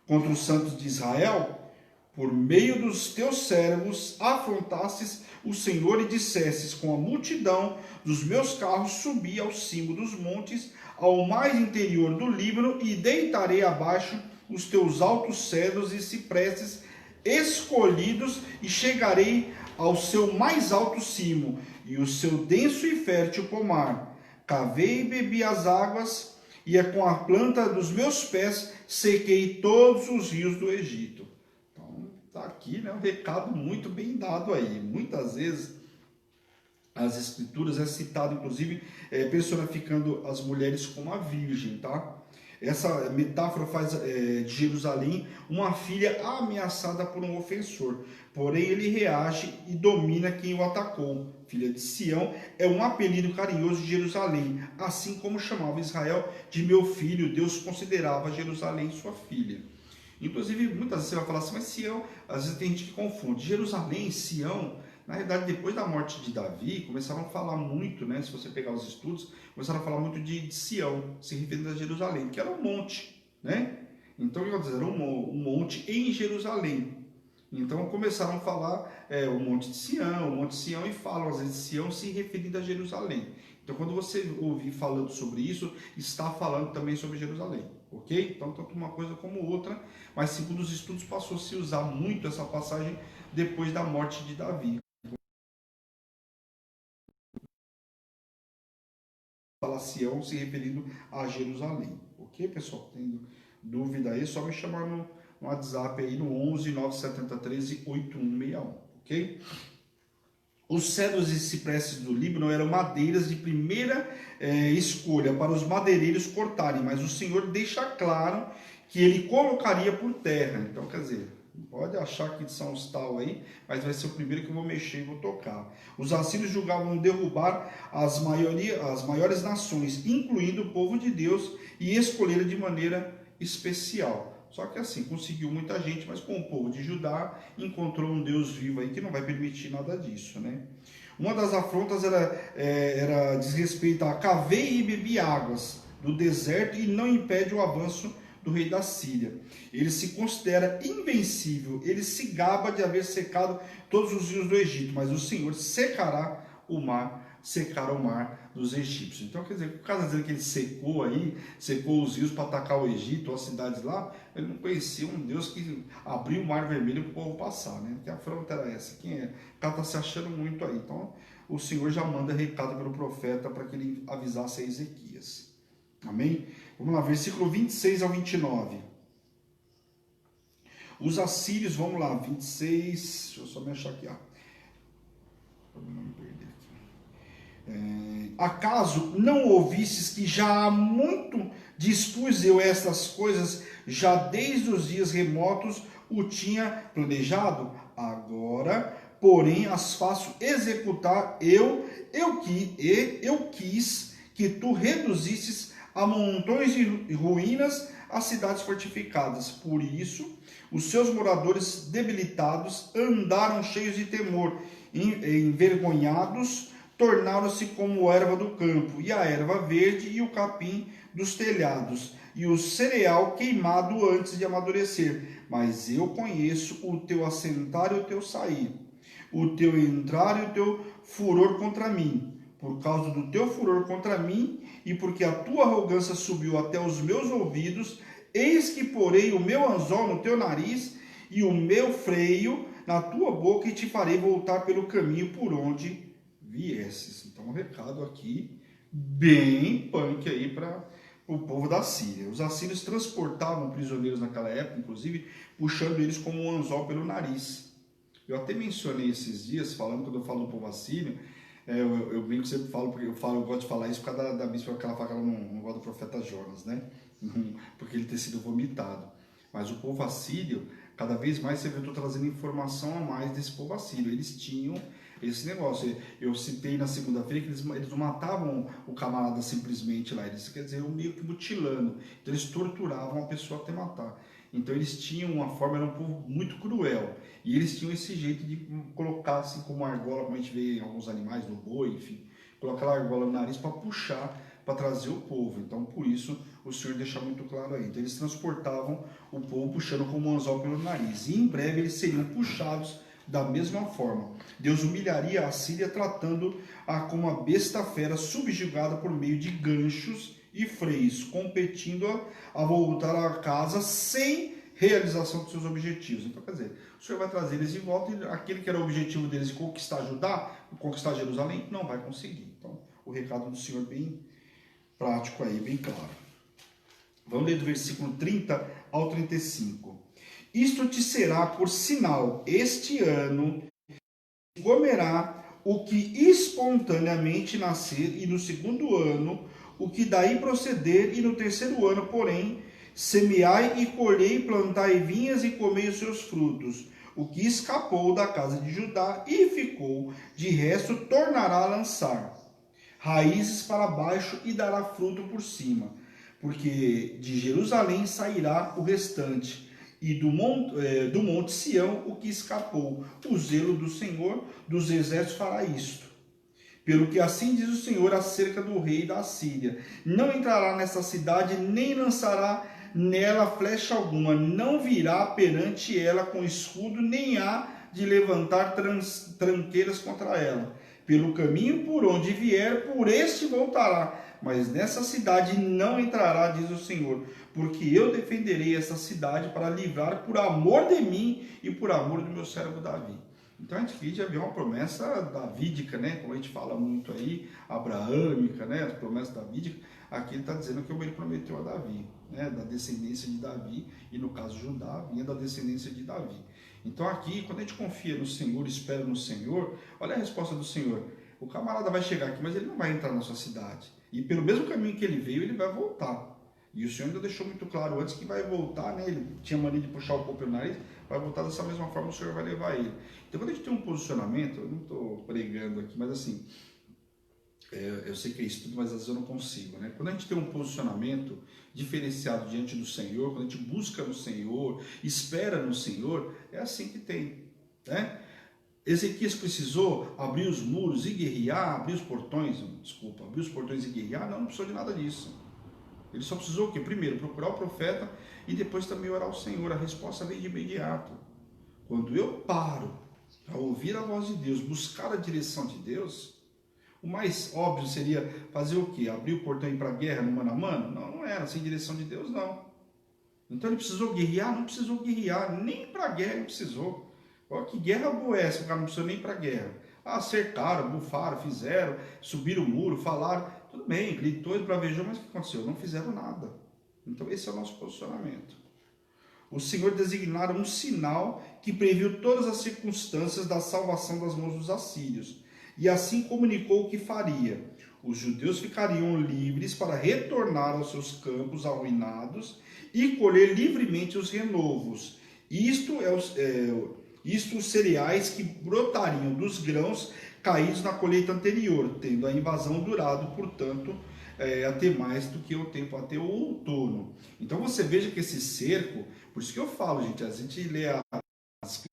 Contra os santos de Israel? Por meio dos teus servos afrontasses o Senhor e dissesses, com a multidão dos meus carros subi ao cimo dos montes, ao mais interior do Líbano, e deitarei abaixo os teus altos cedros e cipresses, escolhidos, e chegarei ao seu mais alto cimo, e o seu denso e fértil pomar. Cavei e bebi as águas, e é com a planta dos meus pés sequei todos os rios do Egito. Então, está aqui, né, um recado muito bem dado aí. Muitas vezes, as escrituras é citado, inclusive, personificando as mulheres como a virgem, tá? Essa metáfora faz de Jerusalém uma filha ameaçada por um ofensor. Porém, ele reage e domina quem o atacou. Filha de Sião é um apelido carinhoso de Jerusalém. Assim como chamava Israel de meu filho, Deus considerava Jerusalém sua filha. Inclusive, muitas vezes você vai falar assim, mas Sião, às vezes tem gente que confunde. Jerusalém, Sião, na realidade, depois da morte de Davi, começaram a falar muito, né? Se você pegar os estudos, começaram a falar muito de Sião, se referindo a Jerusalém, que era um monte, né? Então, o que era um monte em Jerusalém. Então, começaram a falar o Monte de Sião, e falam, às vezes, Sião se referindo a Jerusalém. Então, quando você ouvir falando sobre isso, está falando também sobre Jerusalém, ok? Então, tanto uma coisa como outra, mas segundo os estudos, passou a se usar muito essa passagem depois da morte de Davi. Fala Sião se referindo a Jerusalém, ok, pessoal? Tendo dúvida aí, é só me chamar no WhatsApp aí no 11 97013 8161, ok? Os cedros e cipresses do Líbano eram madeiras de primeira escolha para os madeireiros cortarem, mas o Senhor deixa claro que ele colocaria por terra. Então, quer dizer, pode achar que são os tal aí, mas vai ser o primeiro que eu vou mexer e vou tocar. Os assírios julgavam derrubar as maiores nações, incluindo o povo de Deus, e escolheram de maneira especial. Só que assim, conseguiu muita gente, mas com o povo de Judá encontrou um Deus vivo aí que não vai permitir nada disso, né? Uma das afrontas era desrespeito a cavei e bebi águas do deserto e não impede o avanço do rei da Síria. Ele se considera invencível, ele se gaba de haver secado todos os rios do Egito, mas o Senhor secará o mar dos egípcios. Então, quer dizer, por causa dizendo que ele secou os rios para atacar o Egito, as cidades lá, ele não conhecia um Deus que abriu o mar vermelho para o povo passar, né? Que afronta era essa? Quem é? O cara está se achando muito aí. Então, o Senhor já manda recado pelo profeta para que ele avisasse a Ezequias. Amém? Vamos lá, versículo 26 ao 29. Os assírios, vamos lá, 26, deixa eu só me achar aqui, ó. Para não me perder aqui. Acaso não ouvistes que já há muito dispus eu estas coisas, já desde os dias remotos o tinha planejado? Agora, porém, as faço executar eu quis que tu reduzisses a montões de ruínas as cidades fortificadas. Por isso, os seus moradores debilitados andaram cheios de temor, envergonhados, tornaram-se como erva do campo, e a erva verde e o capim dos telhados, e o cereal queimado antes de amadurecer. Mas eu conheço o teu assentar e o teu sair, o teu entrar e o teu furor contra mim. Por causa do teu furor contra mim, e porque a tua arrogância subiu até os meus ouvidos, eis que porei o meu anzol no teu nariz e o meu freio na tua boca, e te farei voltar pelo caminho por onde viesses. Então, um recado aqui bem punk aí para o povo da Síria. Os assírios transportavam prisioneiros naquela época, inclusive, puxando eles como um anzol pelo nariz. Eu até mencionei esses dias, falando, quando eu falo do povo assírio, eu brinco, sempre falo, porque eu gosto de falar isso por causa da bispa, que ela fala que ela não gosta do profeta Jonas, né? Porque ele ter sido vomitado. Mas o povo assírio, cada vez mais você vê, eu estou trazendo informação a mais desse povo assírio. Eles tinham esse negócio. Eu citei na segunda-feira que eles não matavam o camarada simplesmente lá, eles, quer dizer, meio que mutilando. Então eles torturavam a pessoa até matar. Então eles tinham uma forma, era um povo muito cruel. E eles tinham esse jeito de colocar assim como argola, como a gente vê em alguns animais, no boi, enfim, colocar a argola no nariz para puxar, para trazer o povo. Então por isso o Senhor deixa muito claro aí. Então eles transportavam o povo puxando como um anzol pelo nariz. E em breve eles seriam puxados da mesma forma. Deus humilharia a Síria tratando-a como uma besta fera subjugada por meio de ganchos e freios, competindo a voltar a casa sem realização dos seus objetivos. Então, quer dizer, o Senhor vai trazer eles de volta e aquele que era o objetivo deles de conquistar Judá, conquistar Jerusalém, não vai conseguir. Então, o recado do Senhor bem prático aí, bem claro. Vamos ler do versículo 30 ao 35. Isto te será por sinal, este ano comerá o que espontaneamente nascer, e no segundo ano o que daí proceder, e no terceiro ano, porém, semeai e colhei, plantai vinhas e comei os seus frutos. O que escapou da casa de Judá e ficou, de resto tornará a lançar raízes para baixo e dará fruto por cima, porque de Jerusalém sairá o restante, e do monte Sião o que escapou. O zelo do Senhor dos exércitos fará isto. Pelo que assim diz o Senhor acerca do rei da Assíria: não entrará nessa cidade, nem lançará nela flecha alguma, não virá perante ela com escudo, nem há de levantar tranqueiras contra ela. Pelo caminho por onde vier, por este voltará, mas nessa cidade não entrará, diz o Senhor, porque eu defenderei essa cidade para livrar por amor de mim e por amor do meu servo Davi. Então a gente aqui já vê uma promessa davídica, né? Como a gente fala muito aí, abraâmica, né? As promessas davídicas. Aqui ele está dizendo que ele prometeu a Davi, né? Da descendência de Davi, e no caso Judá vinha da descendência de Davi. Então aqui, quando a gente confia no Senhor, espera no Senhor, olha a resposta do Senhor. O camarada vai chegar aqui, mas ele não vai entrar na sua cidade. E pelo mesmo caminho que ele veio, ele vai voltar. E o Senhor ainda deixou muito claro antes que vai voltar, né? Ele tinha mania de puxar o corpo no nariz, vai voltar dessa mesma forma, o Senhor vai levar ele. Então quando a gente tem um posicionamento, eu não estou pregando aqui, mas assim, eu sei que é isso tudo, mas às vezes eu não consigo, né? Quando a gente tem um posicionamento diferenciado diante do Senhor, quando a gente busca no Senhor, espera no Senhor, é assim que tem, né? Ezequias precisou abrir os muros e guerrear, abrir os portões e guerrear? Não precisou de nada disso. Ele só precisou o quê? Primeiro, procurar o profeta e depois também orar ao Senhor. A resposta vem de imediato. Quando eu paro para ouvir a voz de Deus, buscar a direção de Deus, o mais óbvio seria fazer o quê? Abrir o portão e ir para a guerra no mano a mano? Não, não era. Sem direção de Deus, não. Então ele precisou guerrear? Não precisou guerrear. Nem para a guerra ele precisou. Olha que guerra boa é essa? O cara não precisou nem para a guerra. Ah, cercaram, bufaram, fizeram, subiram o muro, falaram. Tudo bem, gritou e bravejou, mas o que aconteceu? Não fizeram nada. Então esse é o nosso posicionamento. O Senhor designara um sinal que previu todas as circunstâncias da salvação das mãos dos assírios, e assim comunicou o que faria. Os judeus ficariam livres para retornar aos seus campos arruinados e colher livremente os renovos. Isto os cereais que brotariam dos grãos caídos na colheita anterior, tendo a invasão durado, portanto, até mais do que o tempo, até o outono. Então você veja que esse cerco, por isso que eu falo, gente, a gente lê as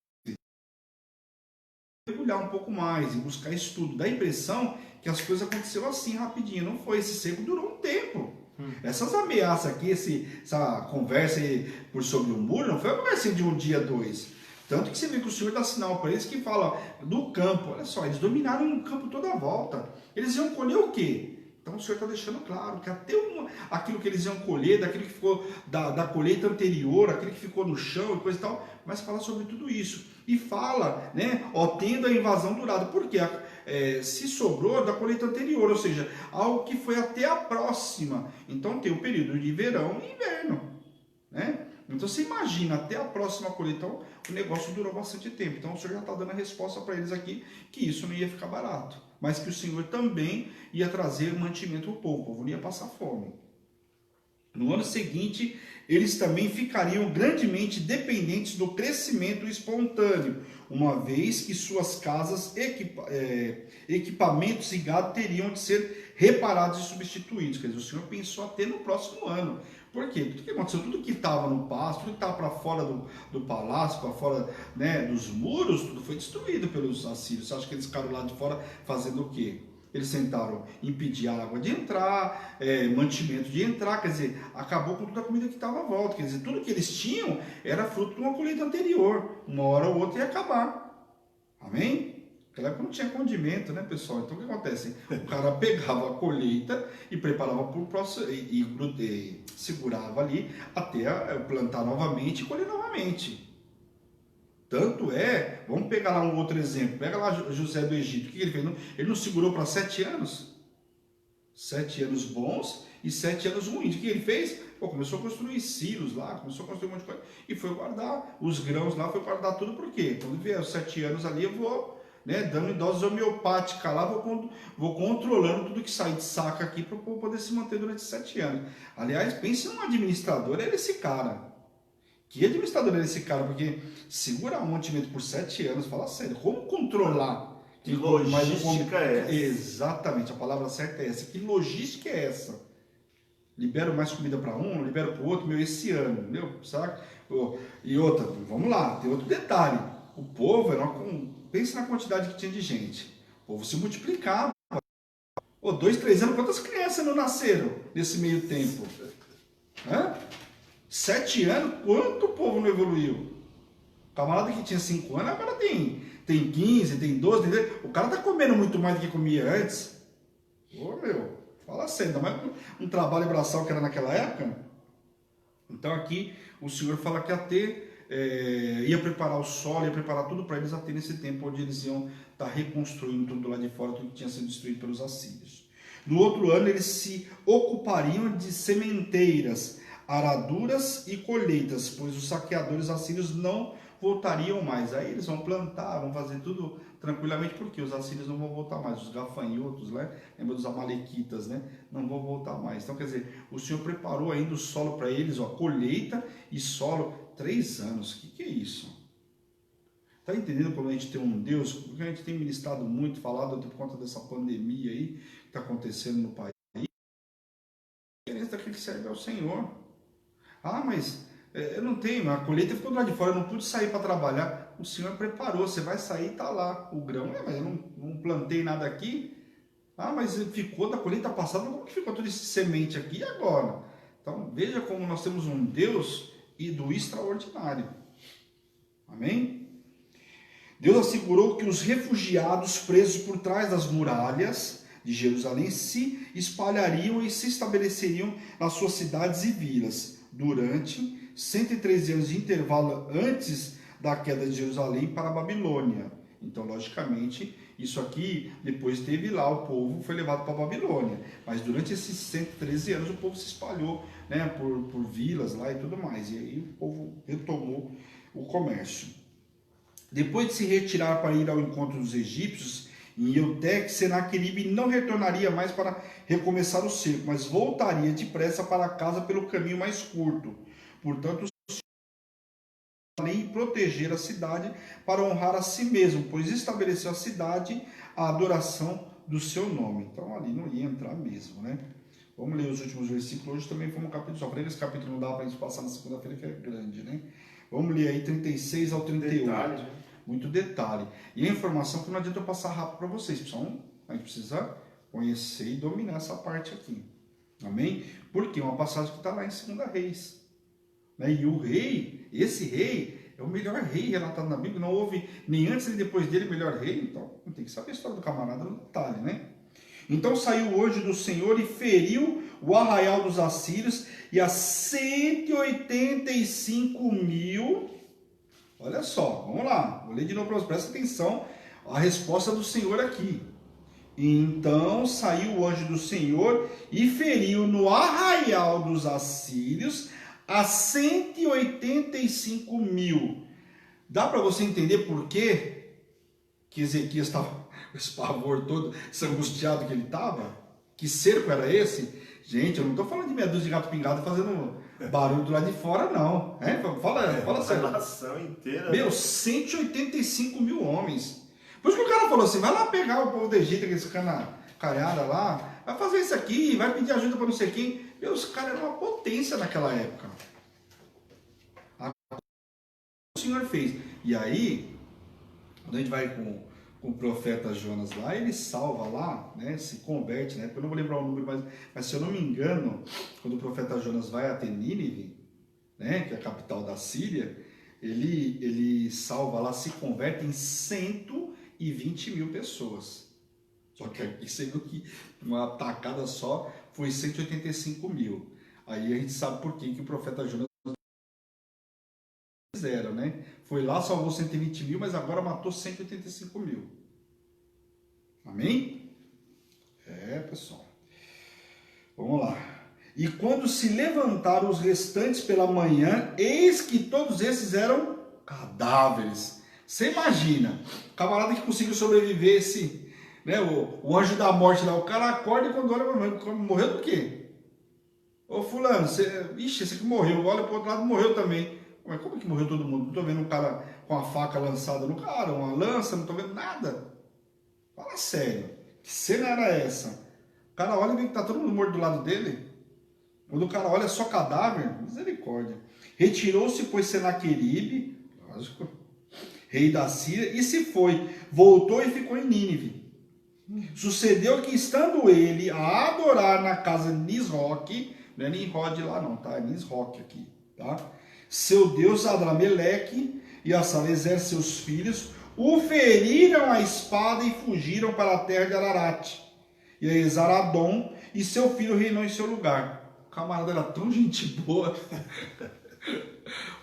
mergulhar um pouco mais e buscar estudo, dá a impressão que as coisas aconteceram assim rapidinho, não foi, esse cerco durou um tempo. Essas ameaças aqui, essa conversa aí por sobre o muro, não foi uma conversa de um dia, dois. Tanto que você vê que o Senhor dá sinal para eles que fala do campo. Olha só, eles dominaram o campo toda a volta. Eles iam colher o quê? Então o Senhor está deixando claro que até aquilo que eles iam colher, daquilo que ficou da colheita anterior, aquilo que ficou no chão e coisa e tal, mas fala sobre tudo isso. E fala, né, tendo a invasão durada. Por quê? Se sobrou da colheita anterior, ou seja, algo que foi até a próxima. Então tem o período de verão e inverno, né? Então você imagina, até a próxima colheita, então, o negócio durou bastante tempo. Então o Senhor já está dando a resposta para eles aqui, que isso não ia ficar barato, mas que o Senhor também ia trazer mantimento ao povo, o povo não ia passar fome. No ano seguinte, eles também ficariam grandemente dependentes do crescimento espontâneo, uma vez que suas casas, equipamentos e gado teriam de ser reparados e substituídos. Quer dizer, o Senhor pensou até no próximo ano. Por quê? Tudo que aconteceu, tudo que estava no pasto, tudo que estava para fora do palácio, para fora, né, dos muros, tudo foi destruído pelos assírios. Você acha que eles ficaram lá de fora fazendo o quê? Eles tentaram impedir a água de entrar, mantimento de entrar, quer dizer, acabou com toda a comida que estava à volta. Quer dizer, tudo que eles tinham era fruto de uma colheita anterior. Uma hora ou outra ia acabar. Amém? Naquela época não tinha condimento, né, pessoal? Então o que acontece? O cara pegava a colheita e preparava para o próximo e segurava ali até plantar novamente e colher novamente. Tanto é, vamos pegar lá um outro exemplo. Pega lá José do Egito. O que ele fez? Ele não segurou para 7 anos? 7 anos bons e 7 anos ruins. O que ele fez? Pô, começou a construir silos lá, começou a construir um monte de coisa e foi guardar os grãos lá, foi guardar tudo. Por quê? Quando vier os 7 anos ali, eu vou, né, dando doses homeopáticas lá, vou controlando tudo que sai de saca aqui para poder se manter durante 7 anos. Aliás, pense num administrador, ele é esse cara. Que administrador é esse cara? Porque segurar um mantimento por 7 anos, fala sério, como controlar? Que logística é essa? Exatamente, a palavra certa é essa. Que logística é essa? Libero mais comida para um, libero para o outro, meu, esse ano, entendeu? Sabe? E outra, vamos lá, tem outro detalhe. O povo, pensa na quantidade que tinha de gente. O povo se multiplicava. 2, 3 anos, quantas crianças não nasceram nesse meio tempo? 7 anos, quanto o povo não evoluiu? O camarada que tinha 5 anos, agora tem 15, tem 12, o cara tá comendo muito mais do que comia antes. Meu, fala sério, ainda mais um trabalho braçal que era naquela época. Então aqui o Senhor fala que ia preparar o solo, ia preparar tudo para eles até nesse tempo onde eles iam estar reconstruindo tudo lá de fora, tudo que tinha sido destruído pelos assírios. No outro ano eles se ocupariam de sementeiras, araduras e colheitas, pois os saqueadores assírios não voltariam mais. Aí eles vão plantar, vão fazer tudo tranquilamente, porque os assírios não vão voltar mais, os gafanhotos, né? Lembra dos amalequitas, né? Não vão voltar mais. Então, quer dizer, o Senhor preparou ainda o solo para eles, colheita e solo, 3 anos. O que é isso? Está entendendo quando a gente tem um Deus? Porque a gente tem ministrado muito, falado por conta dessa pandemia aí que está acontecendo no país. A diferença daquele que serve ao Senhor. Mas eu não tenho, a colheita ficou do lado de fora, eu não pude sair para trabalhar. O Senhor preparou, você vai sair e está lá o grão. Mas eu não plantei nada aqui. Mas ficou da colheita passada, como que ficou toda essa semente aqui e agora? Então veja como nós temos um Deus e do extraordinário. Amém? Deus assegurou que os refugiados presos por trás das muralhas de Jerusalém se espalhariam e se estabeleceriam nas suas cidades e vilas durante 113 anos de intervalo antes da queda de Jerusalém para a Babilônia. Então, logicamente, isso aqui, depois teve lá, o povo foi levado para a Babilônia. Mas durante esses 113 anos o povo se espalhou, né, por vilas lá e tudo mais. E aí o povo retomou o comércio. Depois de se retirar para ir ao encontro dos egípcios, em Eutec, Senaqueribe não retornaria mais para recomeçar o cerco, mas voltaria depressa para casa pelo caminho mais curto. Portanto, além de proteger a cidade para honrar a si mesmo, pois estabeleceu a cidade a adoração do seu nome. Então ali não ia entrar mesmo, né? Vamos ler os últimos versículos. Hoje também foi um capítulo só. Para esse capítulo não dá para a gente passar na segunda-feira, que é grande, né? Vamos ler aí 36 ao 38. Detalhe, né? Muito detalhe. E a informação que não adianta eu passar rápido para vocês. A gente precisa conhecer e dominar essa parte aqui. Amém? Porque é uma passagem que está lá em 2 Reis. Né? E o rei, esse rei, é o melhor rei relatado na Bíblia. Não houve nem antes nem depois dele melhor rei. Então, tem que saber a história do camarada no detalhe, né? Então saiu o anjo do Senhor e feriu o arraial dos assírios e a 185 mil. Olha só, vamos lá, vou ler de novo para vocês, presta atenção a resposta do Senhor aqui. Então saiu o anjo do Senhor e feriu no arraial dos assírios a 185 mil. Dá para você entender por quê que Ezequias estava com esse pavor todo, esse angustiado que ele estava? Que cerco era esse? Gente, eu não estou falando de meia dúzia de gato pingado fazendo barulho do lado de fora, não. Fala sério. A nação inteira. Meu, 185 mil homens. Por isso que o cara falou assim, vai lá pegar o povo do Egito, aqueles caiada lá, vai fazer isso aqui, vai pedir ajuda para não sei quem. Meu, os caras eram uma potência naquela época. O Senhor fez. E aí, quando a gente vai com o profeta Jonas lá, ele salva lá, né, se converte, né, eu não vou lembrar o número, mas se eu não me engano, quando o profeta Jonas vai até Nínive, né, que é a capital da Síria, ele salva lá, se converte em 100 120 mil pessoas. Só que aqui você viu que uma tacada só foi 185 mil. Aí a gente sabe por que o profeta Jonas fizeram, né? Foi lá, salvou 120 mil, mas agora matou 185 mil. Amém? Pessoal. Vamos lá. E quando se levantaram os restantes pela manhã, eis que todos esses eram cadáveres. Você imagina, o camarada que conseguiu sobreviver, né, o anjo da morte lá, o cara acorda e quando olha, morreu do quê? Ô fulano, ixi, esse aqui morreu, olha pro outro lado, morreu também. Mas como é que morreu todo mundo? Não tô vendo um cara com a faca lançada no cara, uma lança, não tô vendo nada. Fala sério, que cena era essa? O cara olha e vê que tá todo mundo morto do lado dele. Quando o cara olha, é só cadáver, misericórdia. Retirou-se, pois, Senaqueribe, lógico, rei da Síria, e se foi, voltou e ficou em Nínive. Sucedeu que, estando ele a adorar na casa de Nisroque, não é Nimrod lá não, tá? É Nisroque aqui, tá? Seu deus Adrameleque e a Salezer, seus filhos, o feriram a espada e fugiram para a terra de Ararat. E a Esaradom e seu filho reinou em seu lugar. O camarada era tão gente boa.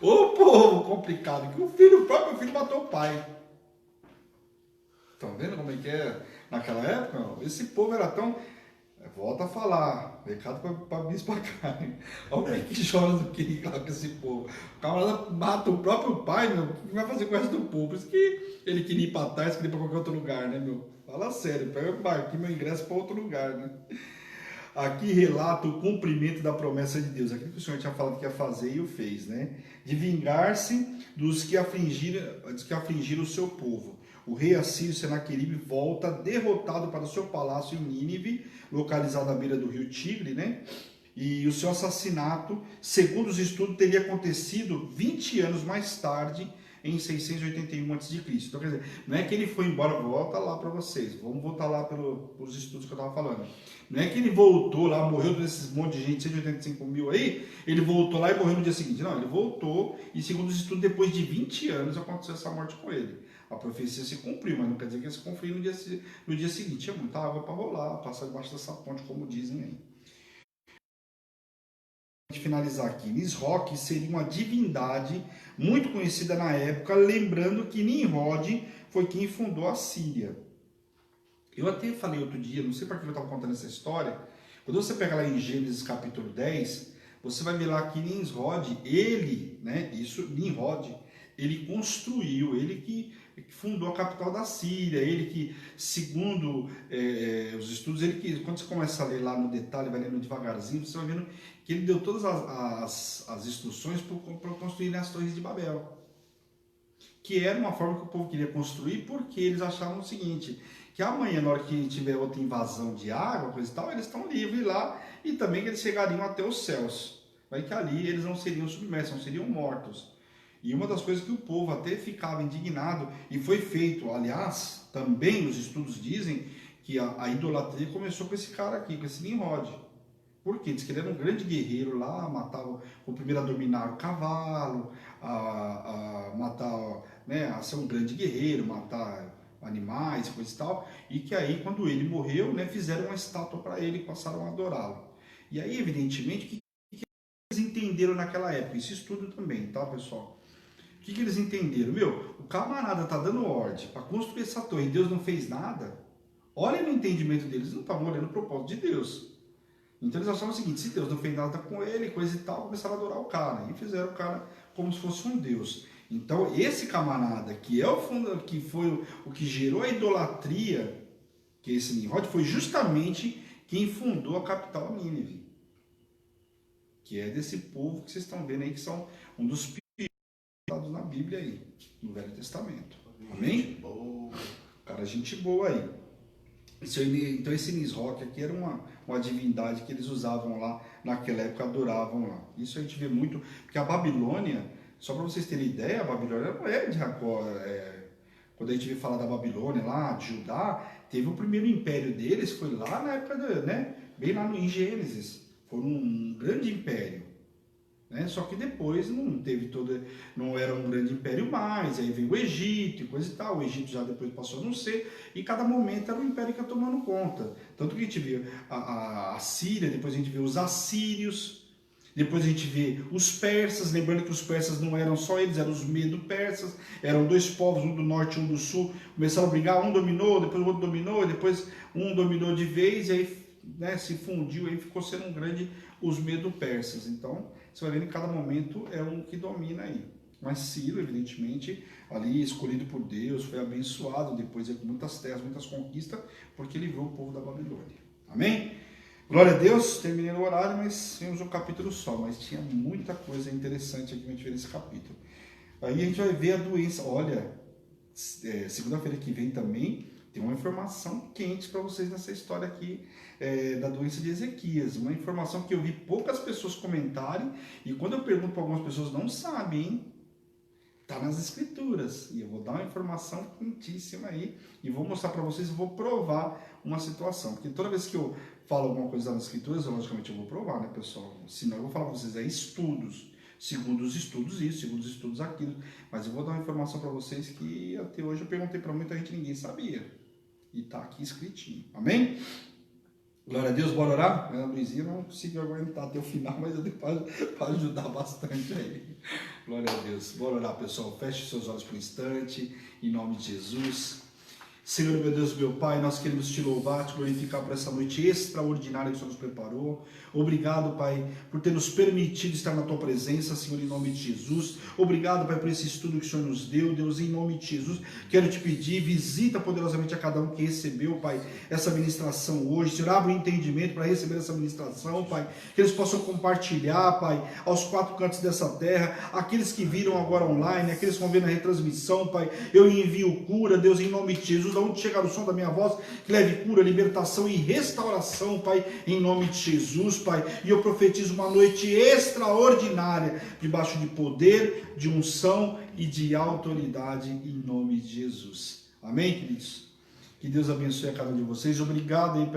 Ô povo complicado, que o próprio filho matou o pai. Estão vendo como é que é naquela época? Esse povo era tão... Volta a falar, recado para bispo Carne. Olha o que Jonas não queria lá com esse povo. O camarada mata o próprio pai, meu. O que vai fazer com o resto do povo? Por isso que ele queria ir para trás, queria ir para qualquer outro lugar, né, meu? Fala sério, pega o barquinho, meu ingresso para outro lugar, né? Aqui relata o cumprimento da promessa de Deus, aquilo que o Senhor tinha falado que ia fazer e o fez, né? De vingar-se dos que afligiram o seu povo. O rei assírio Senaqueribe volta derrotado para o seu palácio em Nínive, localizado à beira do rio Tigre, né? E o seu assassinato, segundo os estudos, teria acontecido 20 anos mais tarde, em 681 a.C. Então, quer dizer, não é que ele foi embora, volta lá para vocês, vamos voltar lá pelos estudos que eu estava falando. Não é que ele voltou lá, morreu desses monte de gente, 185 mil aí, ele voltou lá e morreu no dia seguinte. Não, ele voltou e, segundo os estudos, depois de 20 anos aconteceu essa morte com ele. A profecia se cumpriu, mas não quer dizer que ele se cumpriu no dia seguinte. Tinha muita água para rolar, passar debaixo dessa ponte, como dizem aí. Finalizar aqui, Nisroque seria uma divindade muito conhecida na época, lembrando que Nimrod foi quem fundou a Síria. Eu até falei outro dia, não sei para que eu estava contando essa história, quando você pega lá em Gênesis capítulo 10, você vai ver lá que Nimrod, Nimrod, ele construiu, ele que fundou a capital da Síria, ele que, segundo os estudos, quando você começa a ler lá no detalhe, vai lendo devagarzinho, você vai vendo que ele deu todas as instruções para construir as torres de Babel. Que era uma forma que o povo queria construir, porque eles achavam o seguinte, que amanhã, na hora que tiver outra invasão de água, coisa e tal, eles estão livres lá, e também que eles chegariam até os céus. Mas que ali eles não seriam submersos, não seriam mortos. E uma das coisas que o povo até ficava indignado, e foi feito, aliás, também os estudos dizem que a idolatria começou com esse cara aqui, com esse Nimrod. Por quê? Diz que ele era um grande guerreiro lá, matava, o primeiro a dominar o cavalo, a matar, né, a ser um grande guerreiro, matar animais, coisa e tal, e que aí, quando ele morreu, né, fizeram uma estátua para ele e passaram a adorá-lo. E aí, evidentemente, o que eles entenderam naquela época? Isso estudo também, tá, pessoal? O que eles entenderam? Meu, o camarada tá dando ordem para construir essa torre e Deus não fez nada. Olha no entendimento deles, eles não estavam olhando o propósito de Deus. Então eles achavam o seguinte, se Deus não fez nada com ele, coisa e tal, começaram a adorar o cara. E fizeram o cara como se fosse um Deus. Então esse camarada, que é que foi o que gerou a idolatria, que é esse Nimrod, foi justamente quem fundou a capital Nínive. Que é desse povo que vocês estão vendo aí, que são um dos piores na Bíblia aí, no Velho Testamento. Amém? Cara, gente boa aí. Então esse Nisroque aqui era uma divindade que eles usavam lá, naquela época adoravam lá. Isso a gente vê muito, porque a Babilônia, só para vocês terem ideia, a Babilônia não é de Jacó. Quando a gente vê falar da Babilônia lá, de Judá, teve o primeiro império deles, foi lá na época, bem lá em Gênesis, foi um grande império. né? Só que depois não teve não era um grande império mais, aí veio o Egito e coisa e tal, o Egito já depois passou a não ser, e cada momento era um império que ia tomando conta. Tanto que a gente vê a Síria, depois a gente vê os assírios, depois a gente vê os persas, lembrando que os persas não eram só eles, eram os medo-persas, eram dois povos, um do norte e um do sul, começaram a brigar, um dominou, depois o outro dominou, depois um dominou de vez, e aí, né, se fundiu, aí ficou sendo um grande os medo-persas. Então, você vai vendo que cada momento é um que domina aí. Mas Ciro, evidentemente, ali escolhido por Deus, foi abençoado, depois com muitas terras, muitas conquistas, porque livrou o povo da Babilônia. Amém? Glória a Deus, terminei no horário, mas temos um capítulo só, mas tinha muita coisa interessante aqui que a gente vê nesse capítulo. Aí a gente vai ver a doença. Olha, segunda-feira que vem também tem uma informação quente para vocês nessa história aqui da doença de Ezequias. Uma informação que eu vi poucas pessoas comentarem, e quando eu pergunto para algumas pessoas não sabem, hein? Está nas escrituras, e eu vou dar uma informação quentíssima aí, e vou mostrar para vocês, vou provar uma situação, porque toda vez que eu falo alguma coisa nas escrituras, logicamente eu vou provar, né, pessoal? Senão eu vou falar para vocês, estudos, segundo os estudos isso, segundo os estudos aquilo, mas eu vou dar uma informação para vocês que até hoje eu perguntei para muita gente, ninguém sabia, e está aqui escritinho, amém? Glória a Deus, bora orar? A Luizinha não conseguiu aguentar até o final, mas eu dei para ajudar bastante aí. Glória a Deus. Bora orar, pessoal. Feche seus olhos por um instante, em nome de Jesus. Senhor, meu Deus, meu Pai, nós queremos te louvar, te glorificar por essa noite extraordinária que o Senhor nos preparou. Obrigado, Pai, por ter nos permitido estar na Tua presença, Senhor, em nome de Jesus. Obrigado, Pai, por esse estudo que o Senhor nos deu, Deus, em nome de Jesus. Quero te pedir, visita poderosamente a cada um que recebeu, Pai, essa ministração hoje. Senhor, abre o entendimento para receber essa ministração, Pai, que eles possam compartilhar, Pai, aos quatro cantos dessa terra, aqueles que viram agora online, aqueles que vão ver na retransmissão, Pai, eu envio cura, Deus, em nome de Jesus. De onde chegar o som da minha voz, que leve cura, libertação e restauração, Pai, em nome de Jesus, Pai. E eu profetizo uma noite extraordinária, debaixo de poder, de unção e de autoridade, em nome de Jesus. Amém, queridos? Que Deus abençoe a cada um de vocês. Obrigado aí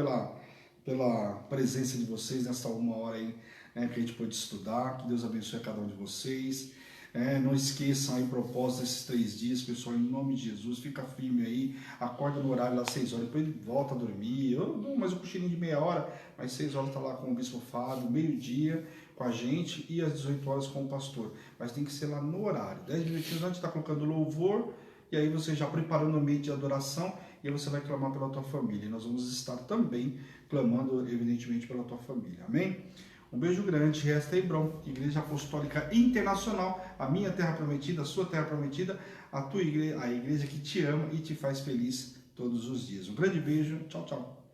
pela presença de vocês nessa uma hora aí, né, que a gente pôde estudar. Que Deus abençoe a cada um de vocês. Não esqueçam aí o propósito desses 3 dias, pessoal, em nome de Jesus. Fica firme aí, acorda no horário lá 6 horas, depois volta a dormir. Eu dou mais um cochilinho de meia hora, mas 6 horas está lá com o Bispo Fábio, meio-dia com a gente e às 18 horas com o pastor. Mas tem que ser lá no horário. 10 minutinhos antes está colocando louvor, e aí você já preparando o ambiente de adoração, e aí você vai clamar pela tua família. E nós vamos estar também clamando, evidentemente, pela tua família. Amém? Um beijo grande, resta Hebron, Igreja Apostólica Internacional, a minha terra prometida, a sua terra prometida, a tua igreja, a igreja que te ama e te faz feliz todos os dias. Um grande beijo, tchau, tchau.